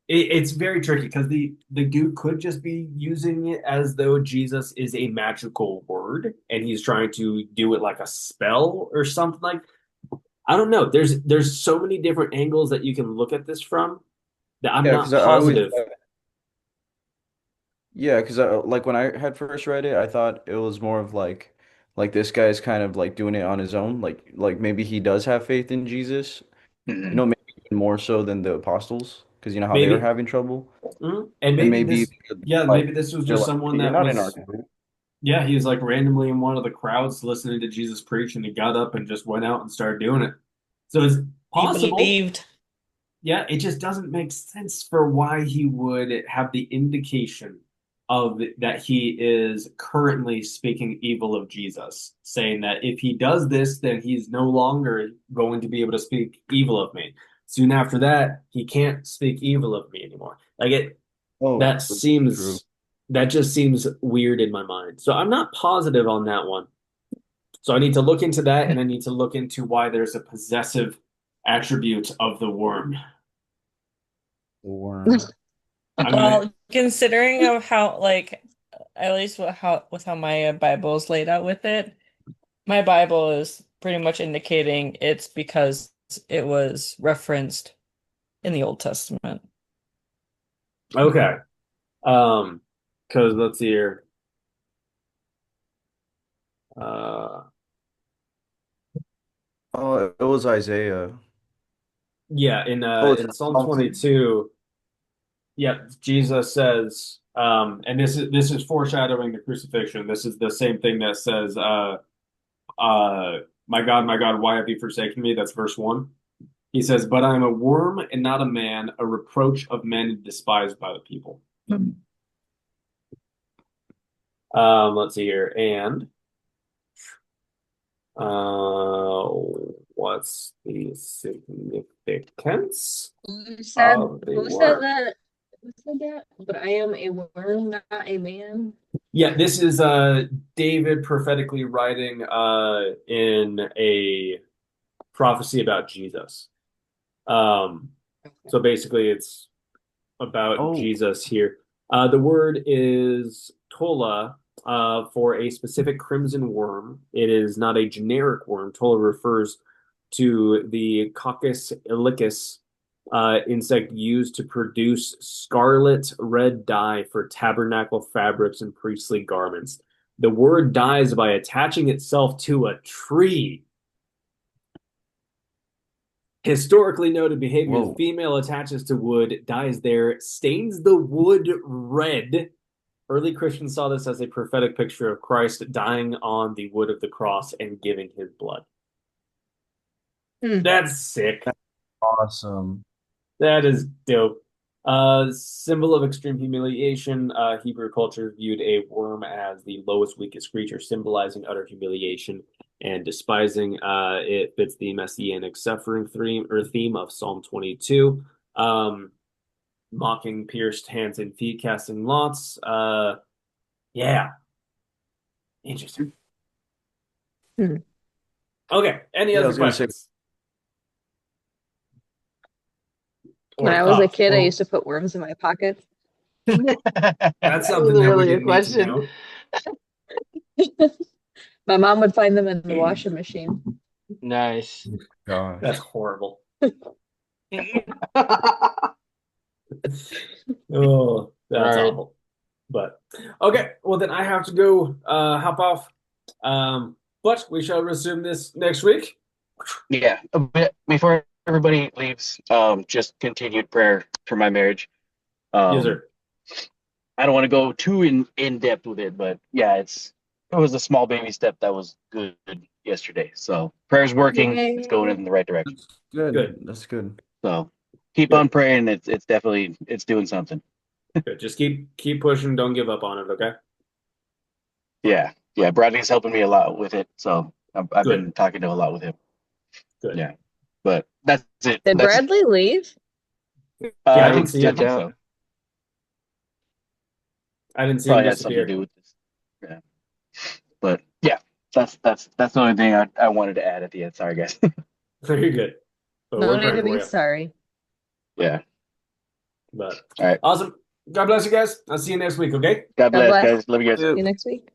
it's very tricky because the dude could just be using it as though Jesus is a magical word and he's trying to do it like a spell or something like. I don't know. There's so many different angles that you can look at this from that I'm Yeah, not because I always positive. yeah, because like when I had first read it, I thought it was more of like this guy's kind of like doing it on his own. Like maybe he does have faith in Jesus, Mhm. maybe even more so than the apostles, because you know how they were Maybe. having trouble, And and maybe maybe this, yeah, like maybe this was they're just like, someone you're that not in our was, group. yeah, he was like randomly in one of the crowds listening to Jesus preach and he got up and just went out and started doing it. So it's He possible. believed. Yeah, it just doesn't make sense for why he would have the indication of that he is currently speaking evil of Jesus, saying that if he does this, then he's no longer going to be able to speak evil of me. Soon after that, he can't speak evil of me anymore. Like it, Oh, that that's true. seems that just seems weird in my mind. So I'm not positive on that one. So I need to look into that, and I need to look into why there's a possessive attribute of the worm. Or I'm gonna, Well, considering of how like at least with how my Bible is laid out with it, my Bible is pretty much indicating it's because it was referenced in the Old Testament. okay. Because let's see here. Uh, oh, it was Isaiah. yeah, Oh, it's in Psalm Psalm 2. 22, yeah, Jesus says, and this is foreshadowing the crucifixion. This is the same thing that says, my God, why have you forsaken me?" That's verse 1. He says, "But I am a worm and not a man, a reproach of men and despised by the people." Let's see here. And uh, what's the significance Who said of the who said worm? that? Who said that? But I am a worm, not a man. Yeah, this is David prophetically writing in a prophecy about Jesus. So basically it's about Oh, Jesus here. The word is tola for a specific crimson worm. It is not a generic worm. Tola refers to the Coccus ilicis insect used to produce scarlet red dye for tabernacle fabrics and priestly garments. The word dies by attaching itself to a tree. Historically noted behavior, the whoa. female attaches to wood, dies there, stains the wood red. Early Christians saw this as a prophetic picture of Christ dying on the wood of the cross and giving his blood. Hmm. That's sick. Awesome. That is dope. Symbol of extreme humiliation. Hebrew culture viewed a worm as the lowest, weakest creature, symbolizing utter humiliation and despising. It fits the messianic suffering theme of Psalm 22. Mocking, pierced hands and feet, casting lots. Yeah, interesting. Hmm. Okay, any Yeah, I other was gonna say, questions When or I was a thoughts? kid, I Well, used to put worms in my pockets. that's That something wasn't that we really a didn't need to question. know. My mom would find them in the washing machine. Nice. gosh. That's horrible. Oh, that's Right. awful. But okay, well then I have to go hop off. But we shall resume this next week. Yeah. But before everybody leaves, just continued prayer for my marriage. Yes, Um, sir. I don't want to go too in depth with it, but yeah, it's was a small baby step that was good yesterday. So prayer's working. It's going in the right direction. That's good. Good. That's good. So keep Good. on praying. It's definitely doing something. Good. Just keep pushing. Don't give up on it. Okay. Yeah. Bradley's helping me a lot with it. So I've Good. been talking to a lot with him. Good. Yeah. But that's it. Did That's, Bradley leave? I I don't think, see I it. think so. I didn't see him Probably has something to disappear. do with this. Yeah. But yeah, that's the only thing I wanted to add at the end. Sorry, guys. Very good. But No we're need praying to for be you. sorry. Yeah. But All right. awesome. God bless you guys. I'll see you next week. Okay. God God bless, bless. guys. Love you guys. See you next week.